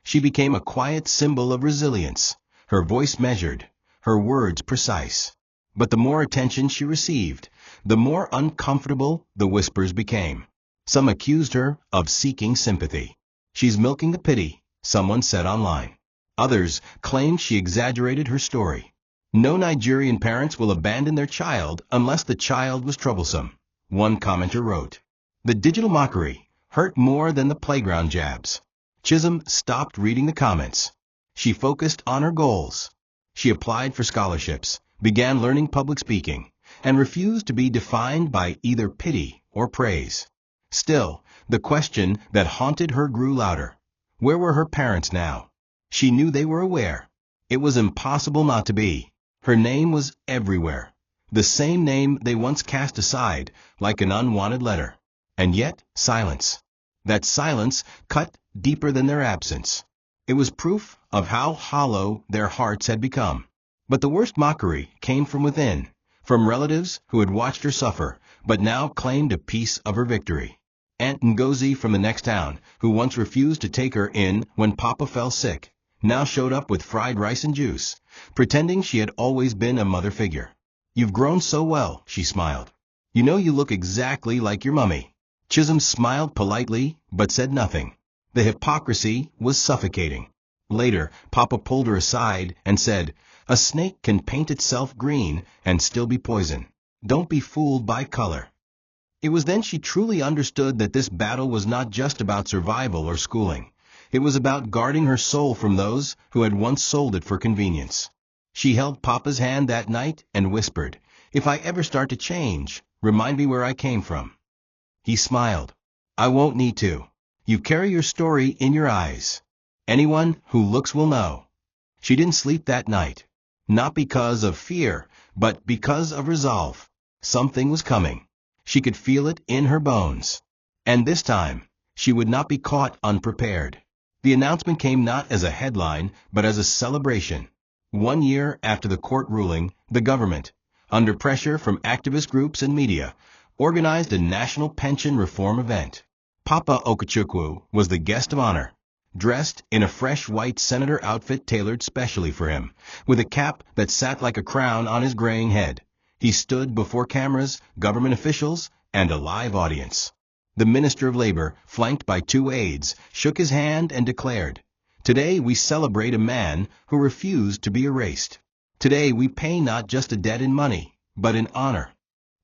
She became a quiet symbol of resilience, her voice measured, her words precise. But the more attention she received, the more uncomfortable the whispers became. Some accused her of seeking sympathy. "She's milking the pity," someone said online. Others claimed she exaggerated her story. "No Nigerian parents will abandon their child unless the child was troublesome," one commenter wrote. The digital mockery hurt more than the playground jabs. Chisom stopped reading the comments. She focused on her goals. She applied for scholarships, began learning public speaking, and refused to be defined by either pity or praise. Still, the question that haunted her grew louder. Where were her parents now? She knew they were aware. It was impossible not to be. Her name was everywhere. The same name they once cast aside, like an unwanted letter. And yet, silence. That silence cut deeper than their absence. It was proof of how hollow their hearts had become. But the worst mockery came from within, from relatives who had watched her suffer, but now claimed a piece of her victory. Aunt Ngozi from the next town, who once refused to take her in when Papa fell sick, now showed up with fried rice and juice, pretending she had always been a mother figure. "You've grown so well," she smiled. "You know you look exactly like your mummy." Chisom smiled politely, but said nothing. The hypocrisy was suffocating. Later, Papa pulled her aside and said, "A snake can paint itself green and still be poison. Don't be fooled by color." It was then she truly understood that this battle was not just about survival or schooling. It was about guarding her soul from those who had once sold it for convenience. She held Papa's hand that night and whispered, "If I ever start to change, remind me where I came from." He smiled. "I won't need to. You carry your story in your eyes. Anyone who looks will know." She didn't sleep that night. Not because of fear, but because of resolve. Something was coming. She could feel it in her bones. And this time, she would not be caught unprepared. The announcement came not as a headline, but as a celebration. 1 year after the court ruling, the government, under pressure from activist groups and media, organized a national pension reform event. Papa Okechukwu was the guest of honor, dressed in a fresh white senator outfit tailored specially for him, with a cap that sat like a crown on his graying head. He stood before cameras, government officials, and a live audience. The Minister of Labor, flanked by 2 aides, shook his hand and declared, "Today we celebrate a man who refused to be erased. Today we pay not just a debt in money, but in honor."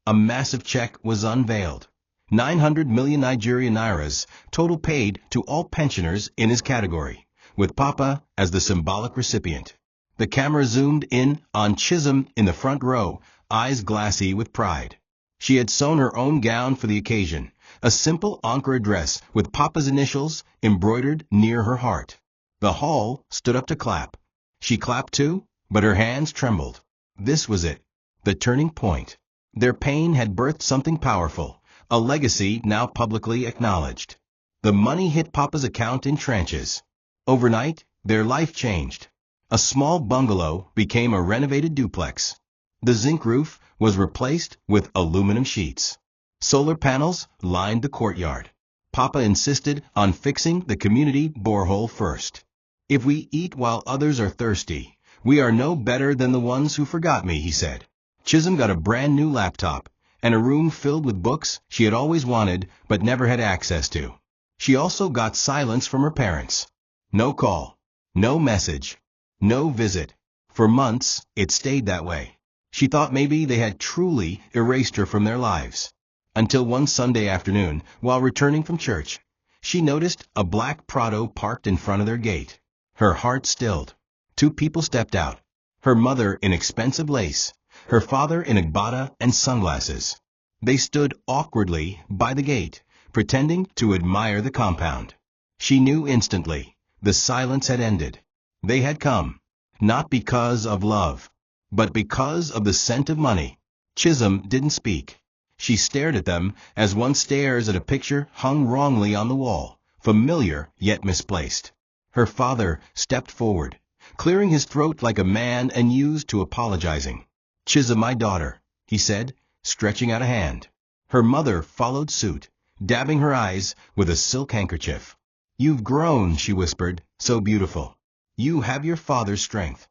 A massive check was unveiled. 900 million Nigerian nairas, total paid to all pensioners in his category, with Papa as the symbolic recipient. The camera zoomed in on Chisom in the front row, eyes glassy with pride. She had sewn her own gown for the occasion, a simple Ankara dress with Papa's initials embroidered near her heart. The hall stood up to clap. She clapped too, but her hands trembled. This was it, the turning point. Their pain had birthed something powerful, a legacy now publicly acknowledged. The money hit Papa's account in tranches. Overnight, their life changed. A small bungalow became a renovated duplex. The zinc roof was replaced with aluminum sheets. Solar panels lined the courtyard. Papa insisted on fixing the community borehole first. "If we eat while others are thirsty, we are no better than the ones who forgot me," he said. Chisom got a brand new laptop and a room filled with books she had always wanted but never had access to. She also got silence from her parents. No call, no message, no visit. For months, it stayed that way. She thought maybe they had truly erased her from their lives. Until one Sunday afternoon, while returning from church, she noticed a black Prado parked in front of their gate. Her heart stilled. 2 people stepped out. Her mother in expensive lace, her father in agbada and sunglasses. They stood awkwardly by the gate, pretending to admire the compound. She knew instantly. The silence had ended. They had come, not because of love, but because of the scent of money. Chisom didn't speak. She stared at them as one stares at a picture hung wrongly on the wall, familiar yet misplaced. Her father stepped forward, clearing his throat like a man and used to apologizing. "Chisom, my daughter," he said, stretching out a hand. Her mother followed suit, dabbing her eyes with a silk handkerchief. "You've grown," she whispered, "so beautiful. You have your father's strength."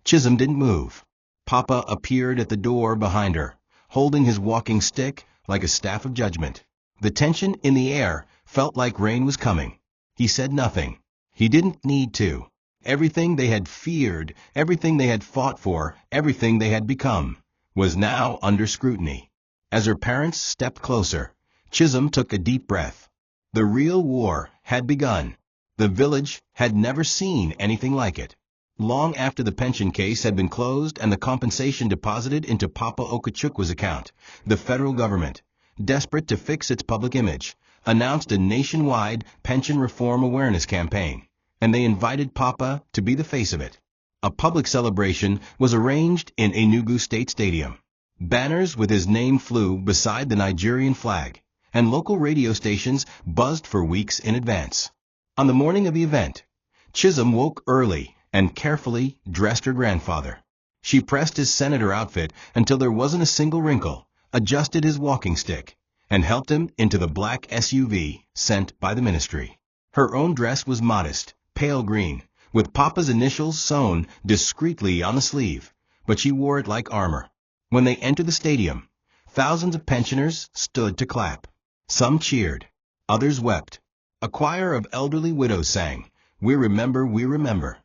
Chisom didn't move. Papa appeared at the door behind her, holding his walking stick like a staff of judgment. The tension in the air felt like rain was coming. He said nothing. He didn't need to. Everything they had feared, everything they had fought for, everything they had become, was now under scrutiny. As her parents stepped closer, Chisom took a deep breath. The real war had begun. The village had never seen anything like it. Long after the pension case had been closed and the compensation deposited into Papa Okachukwa's account, the federal government, desperate to fix its public image, announced a nationwide pension reform awareness campaign, and they invited Papa to be the face of it. A public celebration was arranged in Enugu State Stadium. Banners with his name flew beside the Nigerian flag, and local radio stations buzzed for weeks in advance. On the morning of the event, Chisom woke early and carefully dressed her grandfather. She pressed his senator outfit until there wasn't a single wrinkle, adjusted his walking stick, and helped him into the black SUV sent by the ministry. Her own dress was modest, pale green, with Papa's initials sewn discreetly on the sleeve, but she wore it like armor. When they entered the stadium, thousands of pensioners stood to clap. Some cheered, others wept. A choir of elderly widows sang, "We remember, we remember."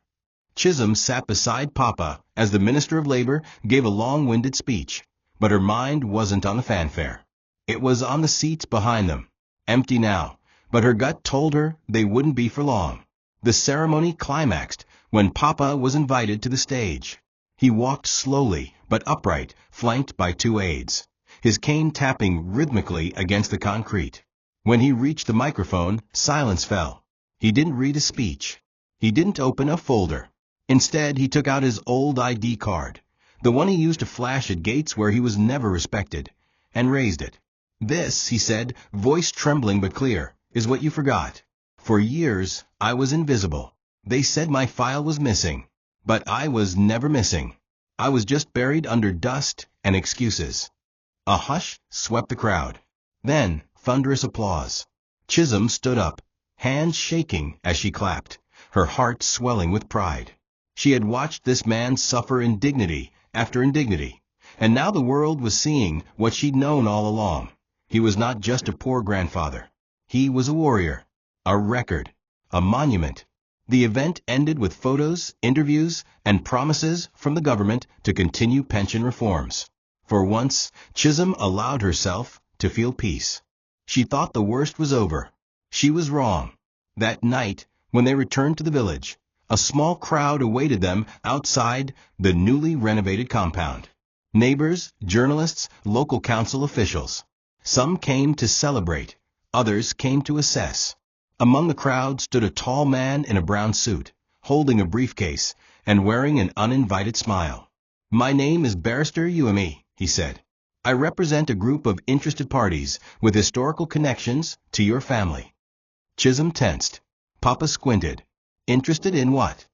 Chisom sat beside Papa as the Minister of Labor gave a long-winded speech, but her mind wasn't on the fanfare. It was on the seats behind them, empty now, but her gut told her they wouldn't be for long. The ceremony climaxed when Papa was invited to the stage. He walked slowly but upright, flanked by two aides, his cane tapping rhythmically against the concrete. When he reached the microphone, silence fell. He didn't read a speech. He didn't open a folder. Instead, he took out his old ID card, the one he used to flash at gates where he was never respected, and raised it. "This," he said, voice trembling but clear, "is what you forgot. For years, I was invisible. They said my file was missing, but I was never missing. I was just buried under dust and excuses." A hush swept the crowd. Then, thunderous applause. Chisom stood up, hands shaking as she clapped, her heart swelling with pride. She had watched this man suffer indignity after indignity, and now the world was seeing what she'd known all along. He was not just a poor grandfather. He was a warrior, a record, a monument. The event ended with photos, interviews, and promises from the government to continue pension reforms. For once, Chisom allowed herself to feel peace. She thought the worst was over. She was wrong. That night, when they returned to the village, a small crowd awaited them outside the newly renovated compound. Neighbors, journalists, local council officials. Some came to celebrate, others came to assess. Among the crowd stood a tall man in a brown suit, holding a briefcase and wearing an uninvited smile. "My name is Barrister Ume," he said. "I represent a group of interested parties with historical connections to your family." Chisom tensed. Papa squinted. "Interested in what?"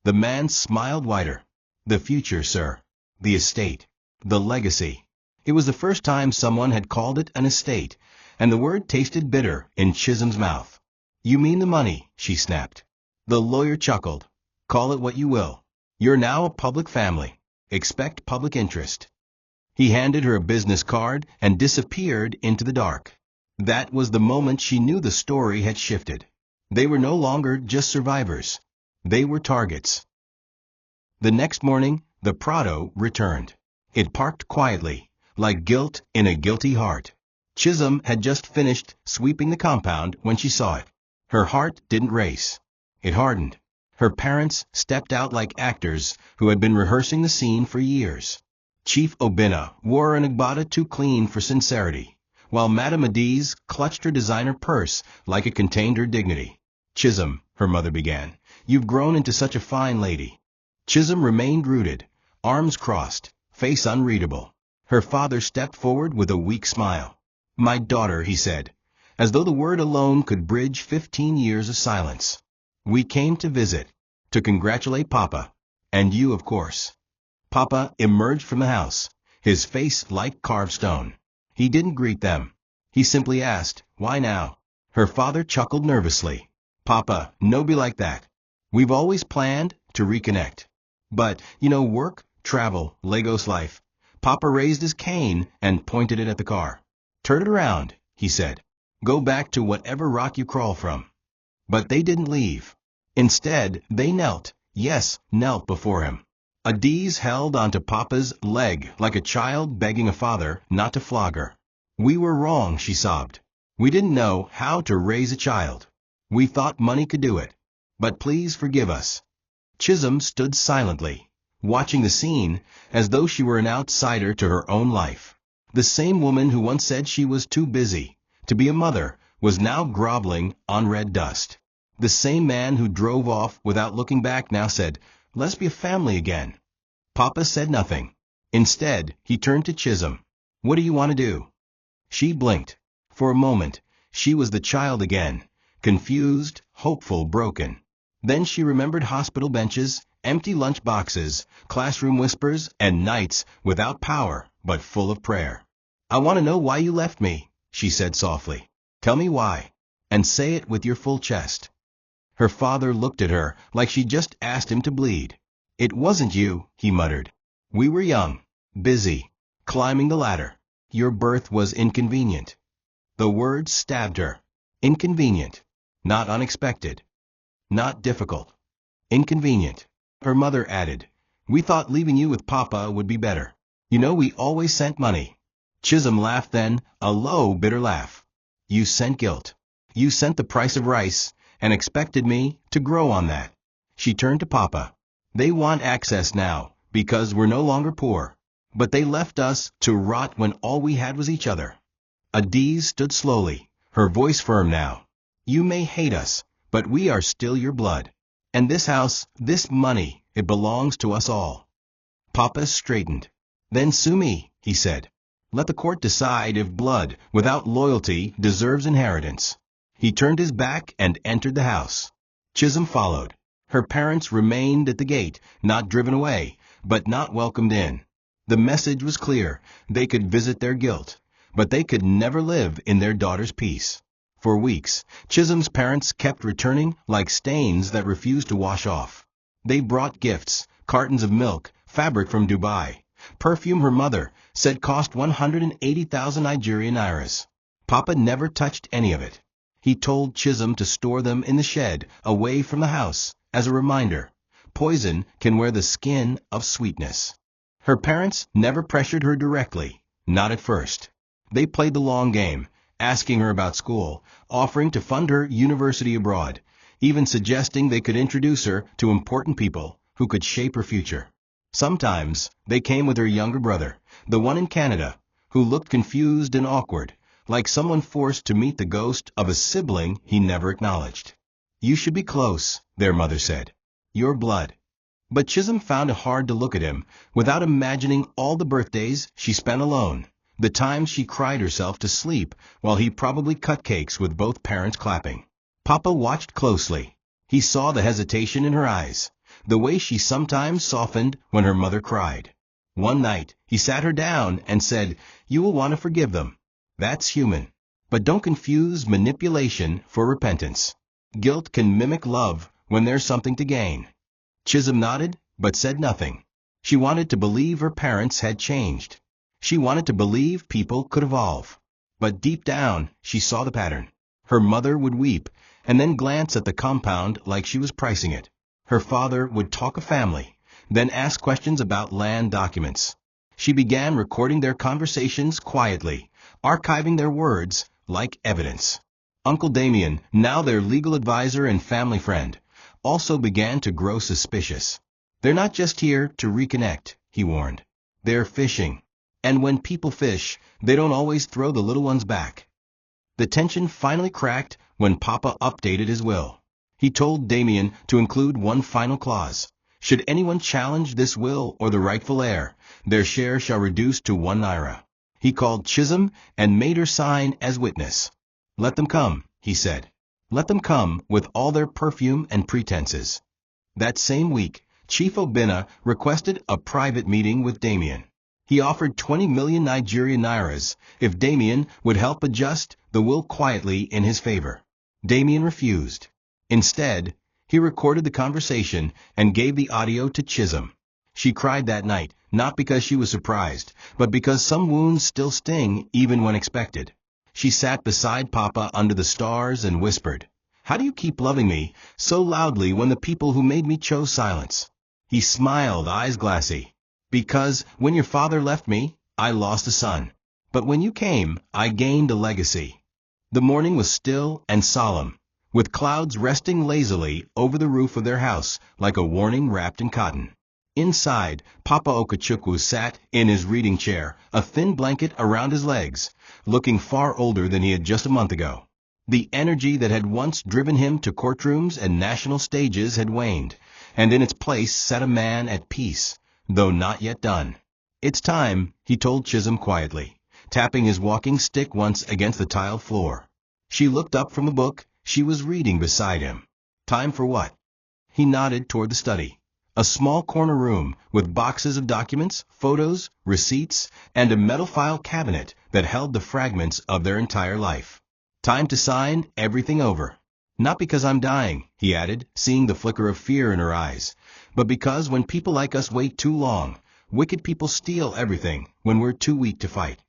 The man smiled wider. "The future, sir. The estate. The legacy." It was the first time someone had called it an estate, and the word tasted bitter in Chisom's mouth. "You mean the money," she snapped. The lawyer chuckled. "Call it what you will. You're now a public family. Expect public interest." He handed her a business card and disappeared into the dark. That was the moment she knew the story had shifted. They were no longer just survivors. They were targets. The next morning, the Prado returned. It parked quietly, like guilt in a guilty heart. Chisom had just finished sweeping the compound when she saw it. Her heart didn't race. It hardened. Her parents stepped out like actors who had been rehearsing the scene for years. Chief Obinna wore an agbada too clean for sincerity, while Madame Adiz clutched her designer purse like it contained her dignity. "Chisom," her mother began, "you've grown into such a fine lady." Chisom remained rooted, arms crossed, face unreadable. Her father stepped forward with a weak smile. "My daughter," he said, as though the word alone could bridge 15 years of silence. "We came to visit, to congratulate Papa. And you, of course. Papa emerged from the house, his face like carved stone. He didn't greet them. He simply asked, "Why now?" Her father chuckled nervously. "Papa, no be like that. We've always planned to reconnect. But, work, travel, Lagos life." Papa raised his cane and pointed it at the car. "Turn it around," he said. "Go back to whatever rock you crawl from." But they didn't leave. Instead, they knelt, yes, knelt before him. Adiz held onto Papa's leg like a child begging a father not to flog her. "We were wrong," she sobbed. "We didn't know how to raise a child. We thought money could do it. But please forgive us." Chisom stood silently, watching the scene as though she were an outsider to her own life. The same woman who once said she was too busy to be a mother was now groveling on red dust. The same man who drove off without looking back now said, "Let's be a family again." Papa said nothing. Instead, he turned to Chisom. "What do you want to do?" She blinked. For a moment, she was the child again, confused, hopeful, broken. Then she remembered hospital benches, empty lunch boxes, classroom whispers, and nights without power but full of prayer. "I want to know why you left me," she said softly. "Tell me why, and say it with your full chest." Her father looked at her like she just asked him to bleed. "It wasn't you," he muttered. "We were young, busy, climbing the ladder. Your birth was inconvenient." The words stabbed her. Inconvenient. Not unexpected. Not difficult. Inconvenient. Her mother added, "We thought leaving you with Papa would be better. We always sent money." Chisom laughed then, a low, bitter laugh. "You sent guilt. You sent the price of rice, and expected me to grow on that." She turned to Papa. "They want access now, because we're no longer poor. But they left us to rot when all we had was each other." Adiz stood slowly, her voice firm now. "You may hate us, but we are still your blood. And this house, this money, it belongs to us all." Papa straightened. "Then sue me," he said. "Let the court decide if blood without loyalty deserves inheritance." He turned his back and entered the house. Chisom followed. Her parents remained at the gate, not driven away, but not welcomed in. The message was clear. They could visit their guilt, but they could never live in their daughter's peace. For weeks, Chisom's parents kept returning like stains that refused to wash off. They brought gifts, cartons of milk, fabric from Dubai, perfume her mother said cost 180,000 Nigerian nairas. Papa never touched any of it. He told Chisom to store them in the shed, away from the house, as a reminder. Poison can wear the skin of sweetness. Her parents never pressured her directly, not at first. They played the long game, asking her about school, offering to fund her university abroad, even suggesting they could introduce her to important people who could shape her future. Sometimes they came with her younger brother, the one in Canada, who looked confused and awkward, like someone forced to meet the ghost of a sibling he never acknowledged. "You should be close," their mother said. "Your blood." But Chisom found it hard to look at him without imagining all the birthdays she spent alone, the times she cried herself to sleep while he probably cut cakes with both parents clapping. Papa watched closely. He saw the hesitation in her eyes, the way she sometimes softened when her mother cried. One night, he sat her down and said, "You will want to forgive them. That's human. But don't confuse manipulation for repentance. Guilt can mimic love when there's something to gain." Chisom nodded, but said nothing. She wanted to believe her parents had changed. She wanted to believe people could evolve. But deep down, she saw the pattern. Her mother would weep, and then glance at the compound like she was pricing it. Her father would talk a family, then ask questions about land documents. She began recording their conversations quietly, archiving their words like evidence. Uncle Damien, now their legal advisor and family friend, also began to grow suspicious. "They're not just here to reconnect," he warned. "They're fishing. And when people fish, they don't always throw the little ones back." The tension finally cracked when Papa updated his will. He told Damien to include one final clause. Should anyone challenge this will or the rightful heir, their share shall reduce to 1 naira. He called Chisom and made her sign as witness. "Let them come," he said. "Let them come with all their perfume and pretenses." That same week, Chisom requested a private meeting with Damien. He offered 20 million Nigerian nairas if Damien would help adjust the will quietly in his favor. Damien refused. Instead, he recorded the conversation and gave the audio to Chisom. She cried that night, not because she was surprised, but because some wounds still sting even when expected. She sat beside Papa under the stars and whispered, "How do you keep loving me so loudly when the people who made me chose silence?" He smiled, eyes glassy. "Because when your father left me, I lost a son. But when you came, I gained a legacy." The morning was still and solemn, with clouds resting lazily over the roof of their house like a warning wrapped in cotton. Inside, Papa Okechukwu sat in his reading chair, a thin blanket around his legs, looking far older than he had just a month ago. The energy that had once driven him to courtrooms and national stages had waned, and in its place sat a man at peace, though not yet done. "It's time," he told Chisom quietly, tapping his walking stick once against the tiled floor. She looked up from the book she was reading beside him. "Time for what?" He nodded toward the study, a small corner room with boxes of documents, photos, receipts, and a metal file cabinet that held the fragments of their entire life. "Time to sign everything over. Not because I'm dying," he added, seeing the flicker of fear in her eyes, "but because when people like us wait too long, wicked people steal everything when we're too weak to fight."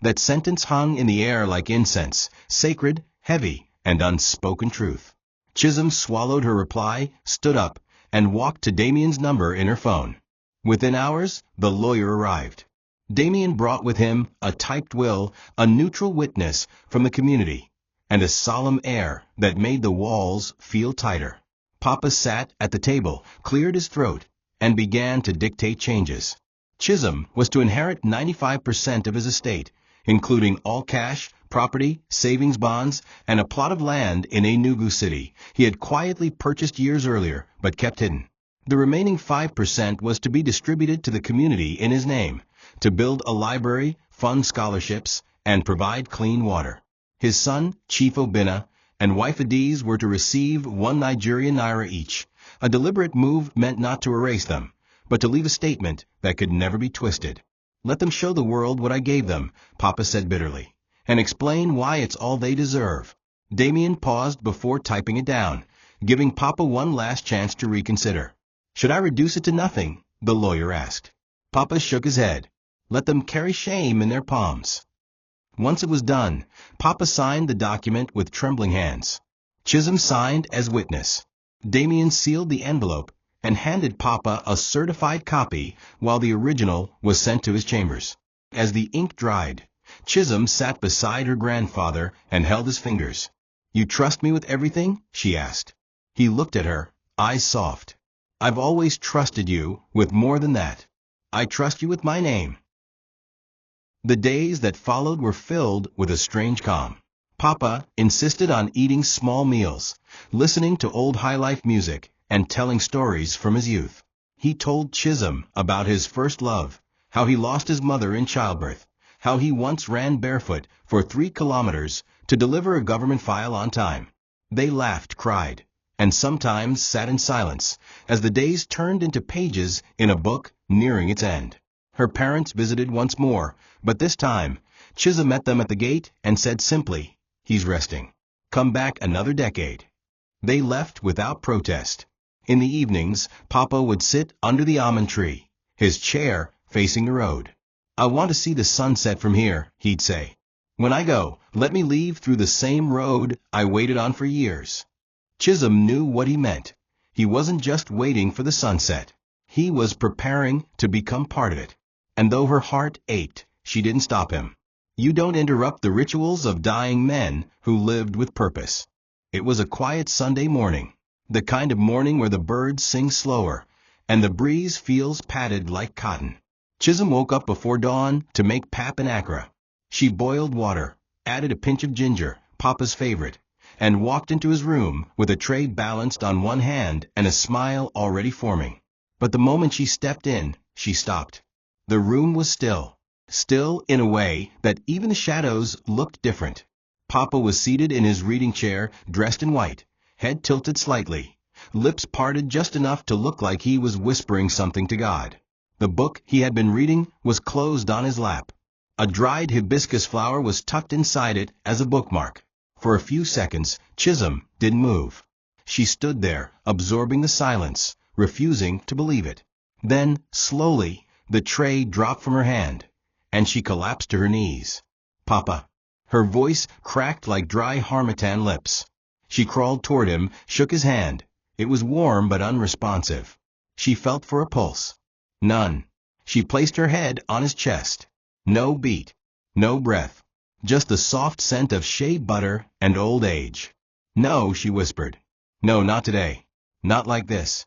That sentence hung in the air like incense, sacred, heavy, and unspoken truth. Chisom swallowed her reply, stood up, and walked to Damien's number in her phone. Within hours, the lawyer arrived. Damien brought with him a typed will, a neutral witness from the community, and a solemn air that made the walls feel tighter. Papa sat at the table, cleared his throat, and began to dictate changes. Chisom was to inherit 95% of his estate, including all cash, property, savings bonds, and a plot of land in Enugu City he had quietly purchased years earlier but kept hidden. The remaining 5% was to be distributed to the community in his name, to build a library, fund scholarships, and provide clean water. His son, Chisom, and wife Adiz were to receive 1 Nigerian naira each, a deliberate move meant not to erase them, but to leave a statement that could never be twisted. "Let them show the world what I gave them," Papa said bitterly, "and explain why it's all they deserve." Damien paused before typing it down, giving Papa one last chance to reconsider. "Should I reduce it to nothing?" the lawyer asked. Papa shook his head. "Let them carry shame in their palms." Once it was done, Papa signed the document with trembling hands. Chisom signed as witness. Damien sealed the envelope and handed Papa a certified copy while the original was sent to his chambers. As the ink dried, Chisom sat beside her grandfather and held his fingers. "You trust me with everything?" she asked. He looked at her, eyes soft. "I've always trusted you with more than that. I trust you with my name." The days that followed were filled with a strange calm. Papa insisted on eating small meals, listening to old high-life music, and telling stories from his youth. He told Chisom about his first love, how he lost his mother in childbirth, how he once ran barefoot for 3 kilometers to deliver a government file on time. They laughed, cried, and sometimes sat in silence as the days turned into pages in a book nearing its end. Her parents visited once more, but this time, Chisom met them at the gate and said simply, "He's resting. Come back another decade." They left without protest. In the evenings, Papa would sit under the almond tree, his chair facing the road. "I want to see the sunset from here," he'd say. "When I go, let me leave through the same road I waited on for years." Chisom knew what he meant. He wasn't just waiting for the sunset. He was preparing to become part of it. And though her heart ached, she didn't stop him. "You don't interrupt the rituals of dying men who lived with purpose." It was a quiet Sunday morning, the kind of morning where the birds sing slower, and the breeze feels padded like cotton. Chisom woke up before dawn to make pap and akra. She boiled water, added a pinch of ginger, Papa's favorite, and walked into his room with a tray balanced on one hand and a smile already forming. But the moment she stepped in, she stopped. The room was still. Still in a way that even the shadows looked different. Papa was seated in his reading chair, dressed in white, head tilted slightly, lips parted just enough to look like he was whispering something to God. The book he had been reading was closed on his lap. A dried hibiscus flower was tucked inside it as a bookmark. For a few seconds, Chisom didn't move. She stood there, absorbing the silence, refusing to believe it. Then, slowly, the tray dropped from her hand, and she collapsed to her knees. "Papa." Her voice cracked like dry harmattan lips. She crawled toward him, shook his hand. It was warm but unresponsive. She felt for a pulse. None. She placed her head on his chest. No beat. No breath. Just the soft scent of shea butter and old age. "No," she whispered. "No, not today. Not like this."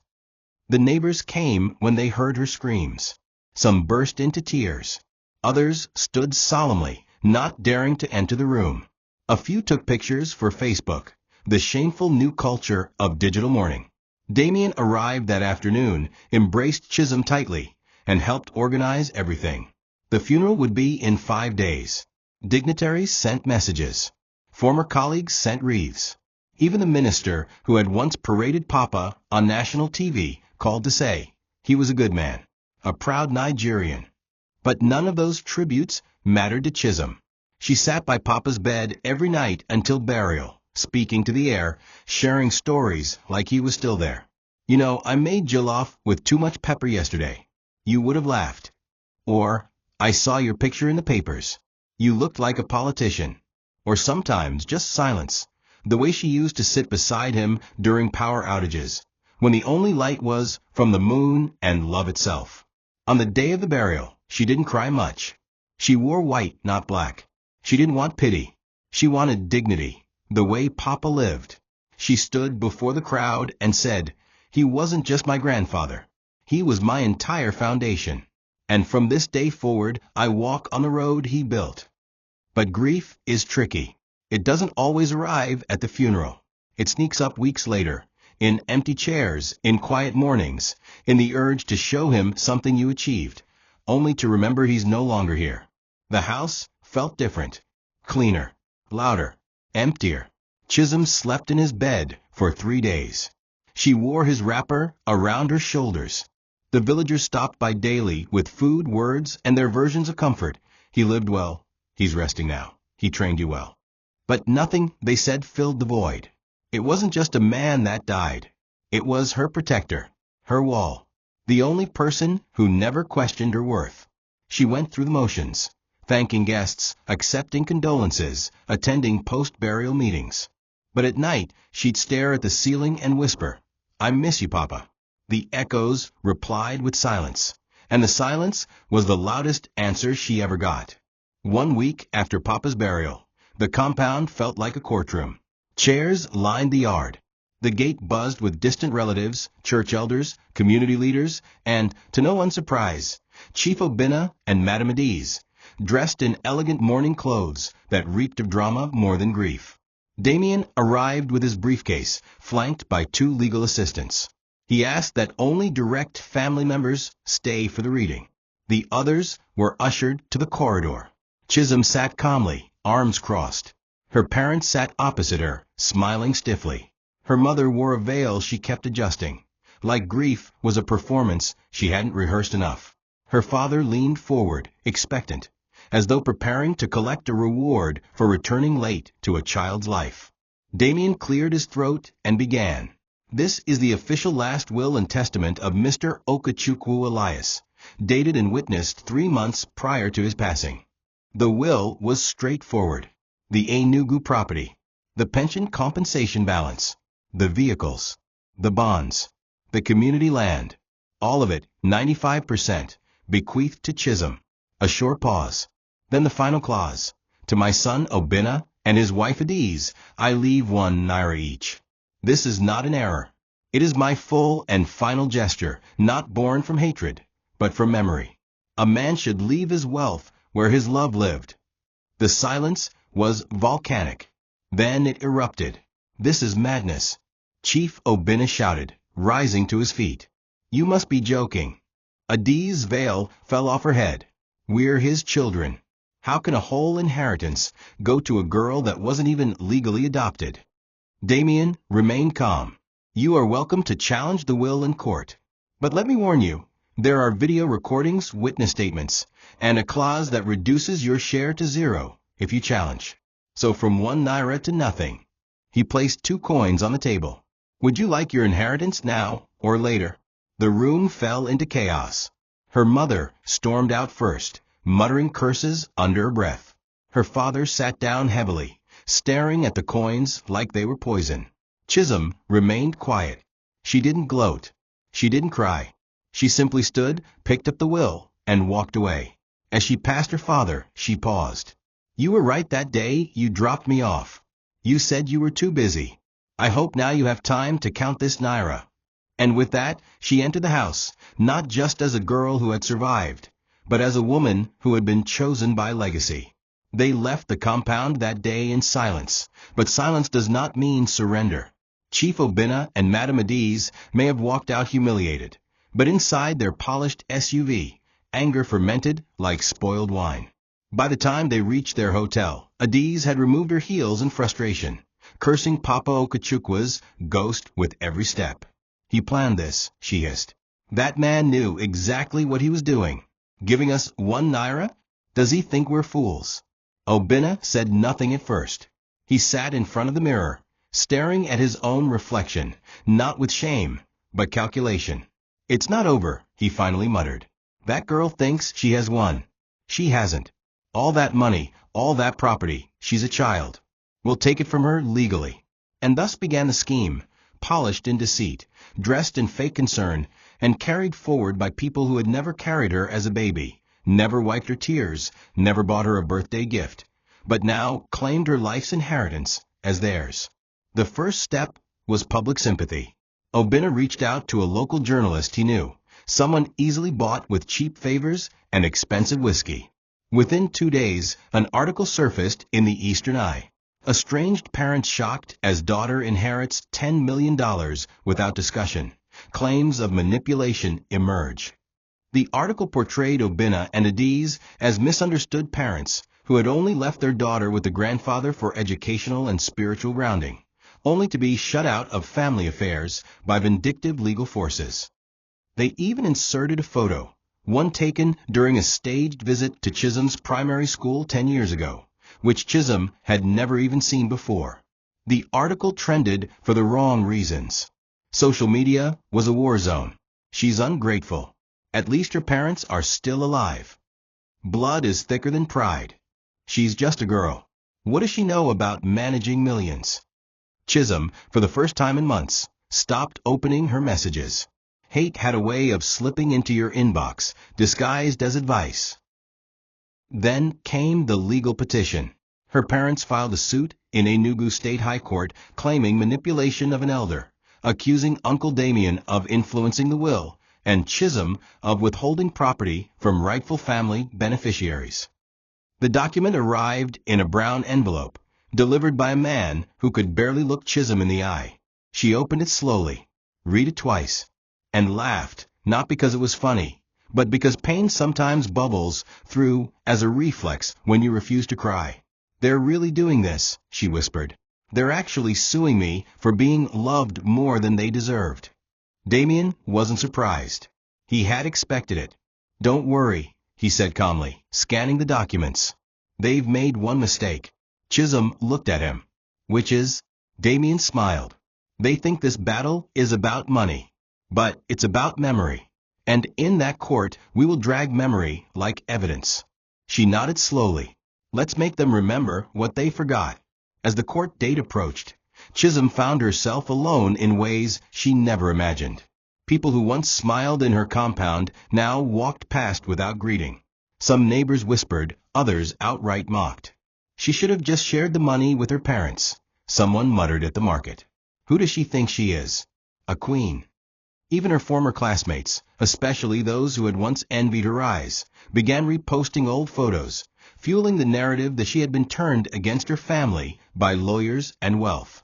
The neighbors came when they heard her screams. Some burst into tears. Others stood solemnly, not daring to enter the room. A few took pictures for Facebook, the shameful new culture of digital mourning. Damien arrived that afternoon, embraced Chisom tightly, and helped organize everything. The funeral would be in 5 days. Dignitaries sent messages. Former colleagues sent wreaths. Even the minister who had once paraded Papa on national TV called to say he was a good man, a proud Nigerian. But none of those tributes mattered to Chisom. She sat by Papa's bed every night until burial, speaking to the air, sharing stories like he was still there. "You know, I made jollof with too much pepper yesterday. You would have laughed." Or, "I saw your picture in the papers. You looked like a politician." Or sometimes just silence, the way she used to sit beside him during power outages, when the only light was from the moon and love itself. On the day of the burial, she didn't cry much. She wore white, not black. She didn't want pity. She wanted dignity, the way Papa lived. She stood before the crowd and said, "He wasn't just my grandfather. He was my entire foundation. And from this day forward, I walk on the road he built." But grief is tricky. It doesn't always arrive at the funeral. It sneaks up weeks later, in empty chairs, in quiet mornings, in the urge to show him something you achieved, only to remember he's no longer here. The house felt different. Cleaner, louder, emptier. Chisom slept in his bed for 3 days. She wore his wrapper around her shoulders. The villagers stopped by daily with food, words, and their versions of comfort. "He lived well. He's resting now. He trained you well." But nothing, they said, filled the void. It wasn't just a man that died. It was her protector, her wall, the only person who never questioned her worth. She went through the motions, thanking guests, accepting condolences, attending post-burial meetings. But at night, she'd stare at the ceiling and whisper, "I miss you, Papa." The echoes replied with silence, and the silence was the loudest answer she ever got. 1 week after Papa's burial, the compound felt like a courtroom. Chairs lined the yard. The gate buzzed with distant relatives, church elders, community leaders, and, to no one's surprise, Chief Obinna and Madame Adiz, dressed in elegant mourning clothes that reeked of drama more than grief. Damien arrived with his briefcase, flanked by 2 legal assistants. He asked that only direct family members stay for the reading. The others were ushered to the corridor. Chisom sat calmly, arms crossed. Her parents sat opposite her, smiling stiffly. Her mother wore a veil she kept adjusting, like grief was a performance she hadn't rehearsed enough. Her father leaned forward, expectant, as though preparing to collect a reward for returning late to a child's life. Damien cleared his throat and began. "This is the official last will and testament of Mr. Okechukwu Elias, dated and witnessed 3 months prior to his passing." The will was straightforward. The Enugu property, the pension compensation balance, the vehicles, the bonds, the community land, all of it, 95%, bequeathed to Chisom. A short pause. Then the final clause. "To my son Obinna and his wife Adiz, I leave 1 naira each." This is not an error. It is my full and final gesture, not born from hatred, but from memory. A man should leave his wealth where his love lived. The silence was volcanic. Then it erupted. "This is madness," Chief Obinna shouted, rising to his feet. "You must be joking." Adiz's veil fell off her head. "We're his children. How can a whole inheritance go to a girl that wasn't even legally adopted?" Damien remained calm. You are welcome to challenge the will in court. But let me warn you, there are video recordings, witness statements, and a clause that reduces your share to zero if you challenge. So from 1 naira to nothing. He placed 2 coins on the table. Would you like your inheritance now or later? The room fell into chaos. Her mother stormed out first, muttering curses under her breath. Her father sat down heavily, staring at the coins like they were poison. Chisom remained quiet. She didn't gloat. She didn't cry. She simply stood, picked up the will, and walked away. As she passed her father, she paused. You were right that day you dropped me off. You said you were too busy. I hope now you have time to count this naira. And with that, she entered the house, not just as a girl who had survived, but as a woman who had been chosen by legacy. They left the compound that day in silence, but silence does not mean surrender. Chief Obinna and Madam Adiz may have walked out humiliated, but inside their polished SUV, anger fermented like spoiled wine. By the time they reached their hotel, Adiz had removed her heels in frustration, cursing Papa Okachukwa's ghost with every step. He planned this, she hissed. That man knew exactly what he was doing. Giving us 1 naira? Does he think we're fools? Obinna said nothing at first. He sat in front of the mirror, staring at his own reflection, not with shame, but calculation. It's not over, he finally muttered. That girl thinks she has won. She hasn't. All that money, all that property, she's a child. We'll take it from her legally. And thus began the scheme, polished in deceit, dressed in fake concern, and carried forward by people who had never carried her as a baby, never wiped her tears, never bought her a birthday gift, but now claimed her life's inheritance as theirs. The first step was public sympathy. Obinna reached out to a local journalist he knew, someone easily bought with cheap favors and expensive whiskey. Within 2 days, an article surfaced in the Eastern Eye. Estranged parents shocked as daughter inherits $10 million without discussion. Claims of manipulation emerge. The article portrayed Obinna and Adiz as misunderstood parents who had only left their daughter with the grandfather for educational and spiritual grounding, only to be shut out of family affairs by vindictive legal forces. They even inserted a photo, one taken during a staged visit to Chisom's primary school 10 years ago, which Chisom had never even seen before. The article trended for the wrong reasons. Social media was a war zone. She's ungrateful. At least her parents are still alive. Blood is thicker than pride. She's just a girl. What does she know about managing millions? Chisom, for the first time in months, stopped opening her messages. Hate had a way of slipping into your inbox, disguised as advice. Then came the legal petition. Her parents filed a suit in Enugu State High Court claiming manipulation of an elder, accusing Uncle Damien of influencing the will, and Chisom of withholding property from rightful family beneficiaries. The document arrived in a brown envelope, delivered by a man who could barely look Chisom in the eye. She opened it slowly, read it twice, and laughed, not because it was funny, but because pain sometimes bubbles through as a reflex when you refuse to cry. They're really doing this, she whispered. They're actually suing me for being loved more than they deserved. Damien wasn't surprised. He had expected it. Don't worry, he said calmly, scanning the documents. They've made one mistake. Chisom looked at him. Which is? Damien smiled. They think this battle is about money. But it's about memory. And in that court, we will drag memory like evidence. She nodded slowly. Let's make them remember what they forgot. As the court date approached, Chisom found herself alone in ways she never imagined. People who once smiled in her compound now walked past without greeting. Some neighbors whispered, others outright mocked. She should have just shared the money with her parents. Someone muttered at the market. Who does she think she is? A queen. Even her former classmates, especially those who had once envied her eyes, began reposting old photos, fueling the narrative that she had been turned against her family by lawyers and wealth.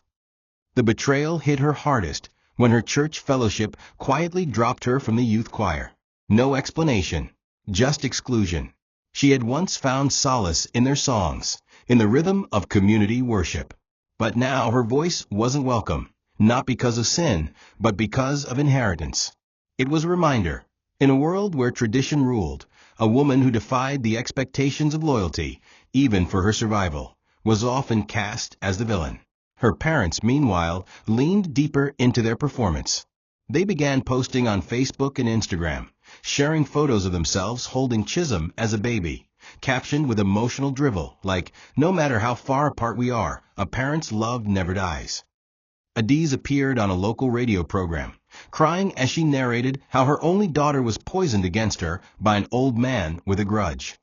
The betrayal hit her hardest when her church fellowship quietly dropped her from the youth choir. No explanation, just exclusion. She had once found solace in their songs, in the rhythm of community worship. But now her voice wasn't welcome. not because of sin, but because of inheritance. It was a reminder. In a world where tradition ruled, a woman who defied the expectations of loyalty, even for her survival, was often cast as the villain. Her parents, meanwhile, leaned deeper into their performance. They began posting on Facebook and Instagram, sharing photos of themselves holding Chisom as a baby, captioned with emotional drivel like, "No matter how far apart we are, a parent's love never dies." Adiz appeared on a local radio program, crying as she narrated how her only daughter was poisoned against her by an old man with a grudge.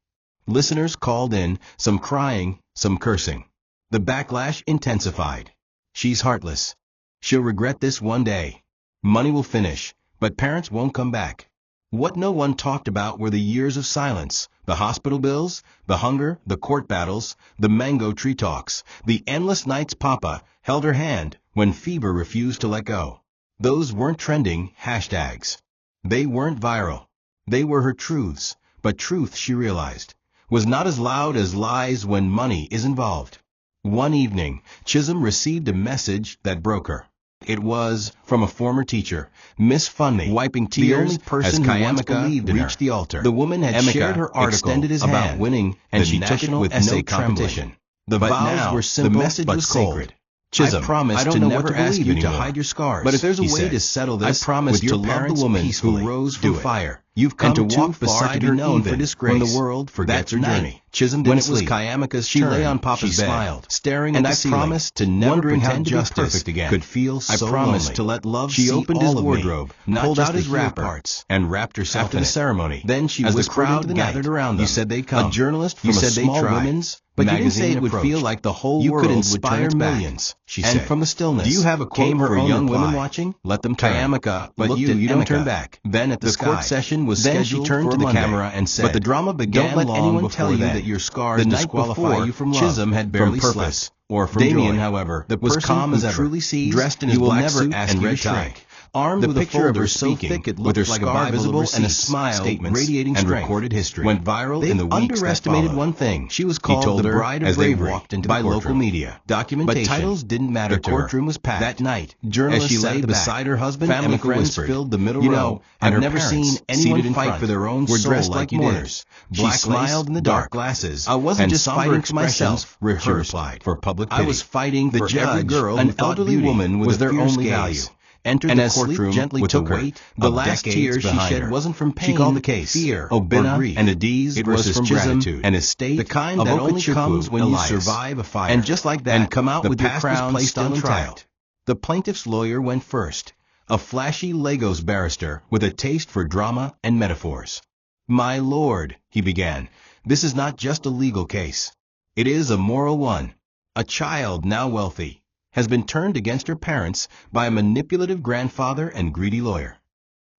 Listeners called in, some crying, some cursing. The backlash intensified. "She's heartless. She'll regret this one day. Money will finish, but parents won't come back." What no one talked about were the years of silence, the hospital bills, the hunger, the court battles, the mango tree talks, the endless nights Papa held her hand when fever refused to let go. Those weren't trending hashtags. They weren't viral. They were her truths, but truth, she realized, was not as loud as lies when money is involved. One evening, Chisom received a message that broke her. It was from a former teacher, Miss Funny, wiping tears the only person as who once Kayamika believed in reached her. the altar. The woman had Emeka shared her article extended his about hand, winning and the she took it national with essay no competition. trembling. The But vows now, were simple, the message but was sacred. cold. Chisom, I promise I don't to know never what to ask believe you to anymore. hide your scars. But if there's a he way said. to settle I this, promise with your to love the parents woman peacefully, who rose do from it. fire. You've come and to too walk far beside to be her known even for disgrace. when the world forgets That her night, journey. Chisom When didn't it was sleep. Kayamika's She turn, lay on she Papa's bed, smiled, staring and at I the ceiling, promised to never wondering how pretend to be justice perfect again. could feel I so promised lonely. to let love She see opened all his of me, wardrobe, not pulled just out the his hero wrapper, parts. and wrapped herself After in the it. ceremony, Then she as the whispered crowd into the night. gathered around You them, said they'd come. a journalist from You a said they'd small try. women's But you didn't say magazine it would feel approached. like the whole You world could would inspire turn its back. millions, She and said. from the stillness Do you have a quote came her for a own young reply. women watching? Let them turn. Kayamika But looked you at don't Emeka, turn back. then at the The sky. court session was Then she scheduled turned for to the Monday, camera and said, but the drama began "Don't let long anyone before tell you then. that your scars The night disqualify before, you from love, Chisom had barely from purpose, slept. or from Damien, joy." however, the was person calm who as ever, truly sees, dressed in he his will black never suit ask and you red to tie. shrink. Armed The with a picture of folder her so speaking, thick it with her looked like a scar Bible of visible and a receipts, smile statements, radiating and strength, recorded history. went viral They in the weeks that underestimated followed. one thing. She was He called told the her Bride of as they Bravery walked into by the local courtroom. media. Documentation. But titles didn't matter The to her. courtroom was packed. That night, Journalists as she sat lay at the back. beside her husband, Family Emeka friends whispered, filled the middle "You row, know, and I've her never parents, seen anyone seated in fight front, for their own were soul dressed like like you did." mourners. She Black smiled lace, in the dark dark glasses. "I wasn't and just somber fighting for expressions, myself," she rehearsed replied, for public "I pity. was fighting The for judge, every girl an who thought elderly beauty woman with was a their fierce only gaze, value." Entered and the as sleep courtroom gently with the took her, weight the of last decades tears she behind shed her. wasn't from pain, She called the case fear, Obina or grief. and Adiz It was versus from Chisom, gratitude, an estate, the kind of that only Okechukwu, comes when Elias. you survive a fire. And just like that, and come out the with your past was crown placed still on trial. intact. The plaintiff's lawyer went first, a flashy Lagos barrister with a taste for drama and metaphors. "My lord," he began, "this is not just a legal case. It is a moral one. A child, now wealthy, has been turned against her parents by a manipulative grandfather and greedy lawyer."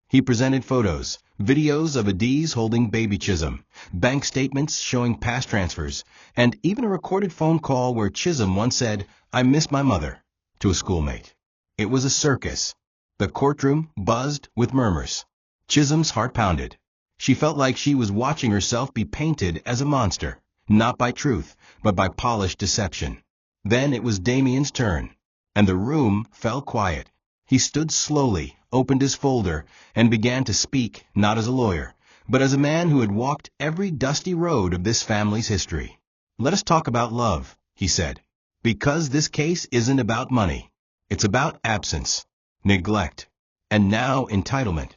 He presented photos, videos of Adiz holding baby Chisom, bank statements showing past transfers, and even a recorded phone call where Chisom once said, "I miss my mother," to a schoolmate. It was a circus. The courtroom buzzed with murmurs. Chisom's heart pounded. She felt like she was watching herself be painted as a monster, not by truth, but by polished deception. Then it was Damien's turn, and the room fell quiet. He stood slowly, opened his folder, and began to speak not as a lawyer, but as a man who had walked every dusty road of this family's history. "Let us talk about love," he said, "because this case isn't about money. It's about absence, neglect, and now entitlement."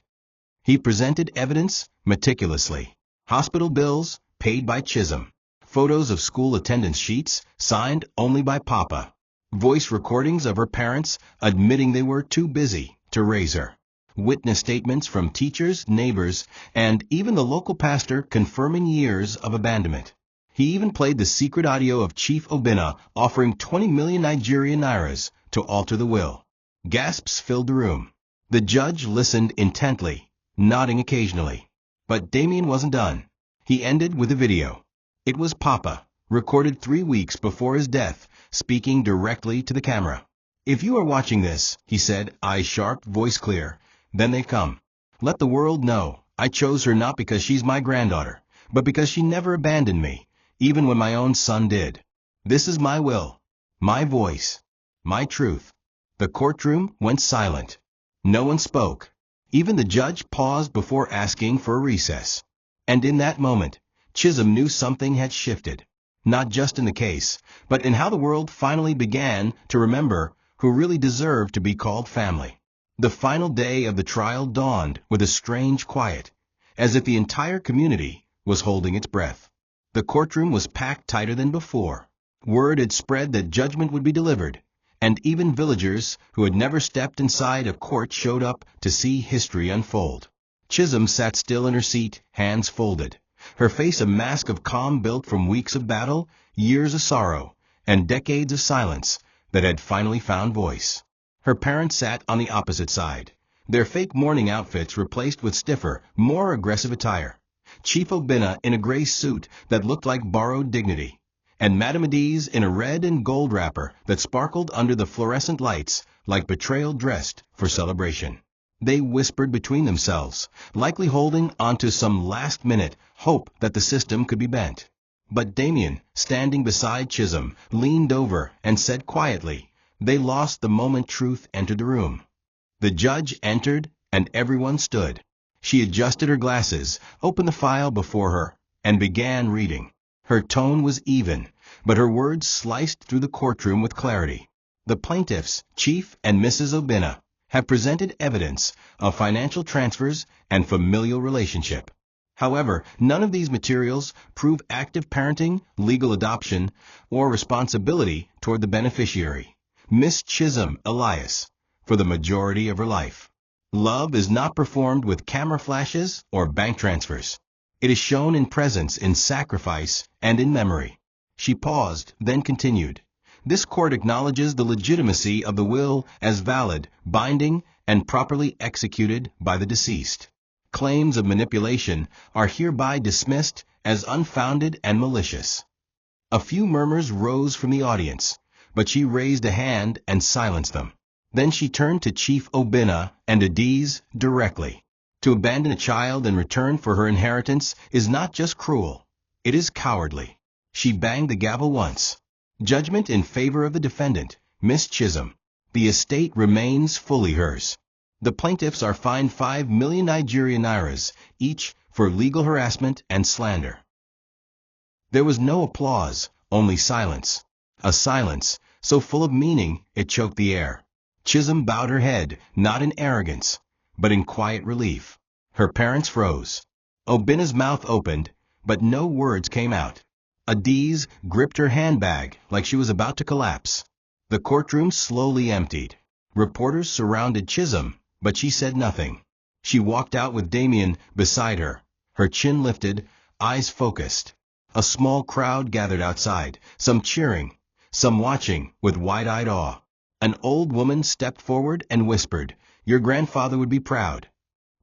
He presented evidence meticulously. Hospital bills paid by Chisom, photos of school attendance sheets signed only by Papa, voice recordings of her parents admitting they were too busy to raise her, witness statements from teachers, neighbors, and even the local pastor confirming years of abandonment. He even played the secret audio of Chief Obina offering 20 million Nigerian nairas to alter the will. Gasps filled the room. The judge listened intently, nodding occasionally. But Damien wasn't done. He ended with a video. It was Papa, recorded 3 weeks before his death, speaking directly to the camera. "If you are watching this," he said, eyes sharp, voice clear, "then they've come. Let the world know I chose her not because she's my granddaughter, but because she never abandoned me, even when my own son did. This is my will, my voice, my truth. The courtroom went silent. No one spoke. Even the judge paused before asking for a recess. And in that moment, Chisom knew something had shifted. Not just in the case, but in how the world finally began to remember who really deserved to be called family. The final day of the trial dawned with a strange quiet, as if the entire community was holding its breath. The courtroom was packed tighter than before. Word had spread that judgment would be delivered, and even villagers who had never stepped inside a court showed up to see history unfold. Chisom sat still in her seat, hands folded, her face a mask of calm built from weeks of battle, years of sorrow, and decades of silence that had finally found voice. Her parents sat on the opposite side, their fake mourning outfits replaced with stiffer, more aggressive attire. Chief Obinna in a gray suit that looked like borrowed dignity, and Madame Adiz in a red and gold wrapper that sparkled under the fluorescent lights like Betrayal dressed for celebration. They whispered between themselves, likely holding onto some last-minute hope that the system could be bent. But Damien, standing beside Chisom, leaned over and said quietly, "They lost the moment truth entered the room." The judge entered, and everyone stood. She adjusted her glasses, opened the file before her, and began reading. Her tone was even, but her words sliced through the courtroom with clarity. The plaintiffs, Chief and Mrs. Obinna, have presented evidence of financial transfers and familial relationship. However, none of these materials prove active parenting, legal adoption, or responsibility toward the beneficiary, Miss Chisom Elias, for the majority of her life. Love is not performed with camera flashes or bank transfers. It is shown in presence, in sacrifice, and in memory. She paused, then continued. This court acknowledges the legitimacy of the will as valid, binding, and properly executed by the deceased. Claims of manipulation are hereby dismissed as unfounded and malicious. A few murmurs rose from the audience, but she raised a hand and silenced them. Then she turned to Chief Obinna and Adiz directly. To abandon a child in return for her inheritance is not just cruel, it is cowardly. She banged the gavel once. Judgment in favor of the defendant, Miss Chisom. The estate remains fully hers. The plaintiffs are fined 5 million Nigerian nairas, each, for legal harassment and slander. There was no applause, only silence. A silence so full of meaning it choked the air. Chisom bowed her head, not in arrogance, but in quiet relief. Her parents froze. Obinna's mouth opened, but no words came out. Adiz gripped her handbag like she was about to collapse. The courtroom slowly emptied. Reporters surrounded Chisom, but she said nothing. She walked out with Damien beside her, her chin lifted, eyes focused. A small crowd gathered outside, some cheering, some watching with wide-eyed awe. An old woman stepped forward and whispered, "Your grandfather would be proud."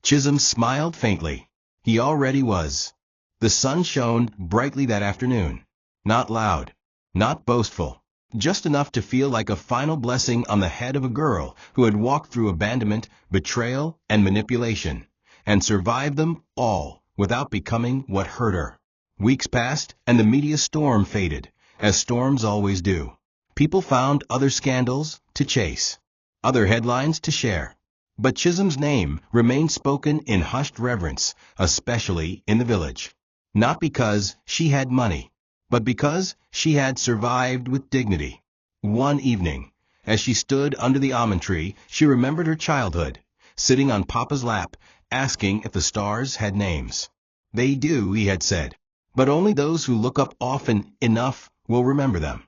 Chisom smiled faintly. He already was. The sun shone brightly that afternoon. Not loud, not boastful, just enough to feel like a final blessing on the head of a girl who had walked through abandonment, betrayal, and manipulation, and survived them all without becoming what hurt her. Weeks passed, and the media storm faded, as storms always do. People found other scandals to chase, other headlines to share. But Chisom's name remained spoken in hushed reverence, especially in the village. Not because she had money, but because she had survived with dignity. One evening, as she stood under the almond tree, she remembered her childhood, sitting on Papa's lap, asking if the stars had names. "They do," he had said, "but only those who look up often enough will remember them."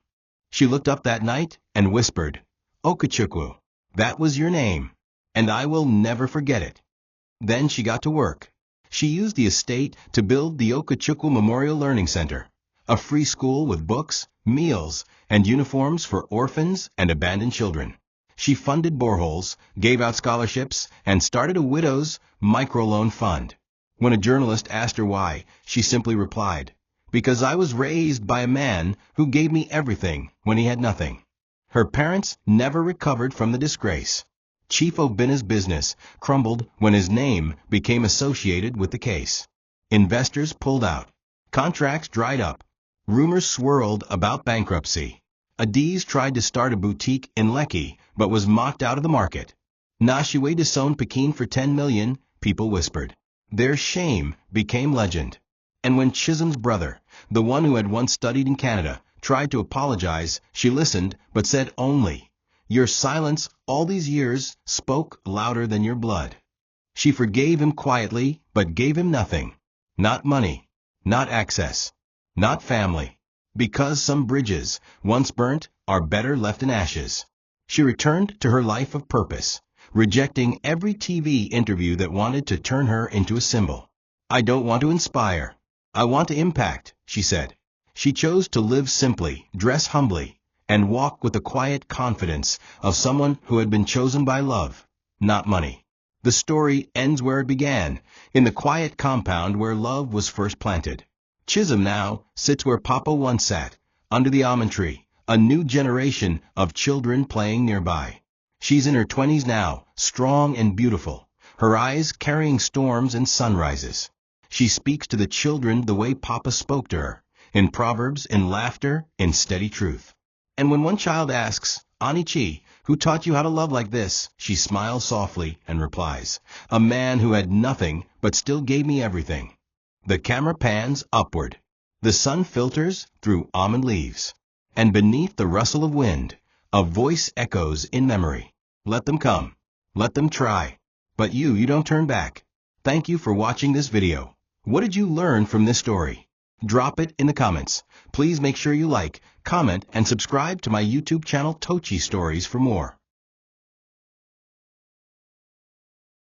She looked up that night and whispered, "Okechukwu, that was your name, and I will never forget it." Then she got to work. She used the estate to build the Okechukwu Memorial Learning Center, a free school with books, meals, and uniforms for orphans and abandoned children. She funded boreholes, gave out scholarships, and started a widow's microloan fund. When a journalist asked her why, she simply replied, "Because I was raised by a man who gave me everything when he had nothing." Her parents never recovered from the disgrace. Chief Obinna's business crumbled when his name became associated with the case. Investors pulled out. Contracts dried up. Rumors swirled about bankruptcy. Adiz tried to start a boutique in Lekki, but was mocked out of the market. Nashiwe disowned Pekin for 10 million, people whispered. Their shame became legend. And when Chisom's brother, the one who had once studied in Canada, tried to apologize, she listened, but said only, "Your silence all these years spoke louder than your blood." She forgave him quietly, but gave him nothing. Not money, not access, not family. Because some bridges, once burnt, are better left in ashes. She returned to her life of purpose, rejecting every TV interview that wanted to turn her into a symbol. "I don't want to inspire. I want to impact," she said. She chose to live simply, dress humbly, and walk with the quiet confidence of someone who had been chosen by love, not money. The story ends where it began, in the quiet compound where love was first planted. Chisom now sits where Papa once sat, under the almond tree, a new generation of children playing nearby. She's in her 20s now, strong and beautiful, her eyes carrying storms and sunrises. She speaks to the children the way Papa spoke to her, in proverbs, in laughter, in steady truth. And when one child asks, "Anichi, who taught you how to love like this?" she smiles softly and replies, "A man who had nothing but still gave me everything." The camera pans upward. The sun filters through almond leaves. And beneath the rustle of wind, a voice echoes in memory. Let them come. Let them try. But you don't turn back. Thank you for watching this video. What did you learn from this story? Drop it in the comments. Please make sure you like, comment, and subscribe to my YouTube channel Tochi Stories for more.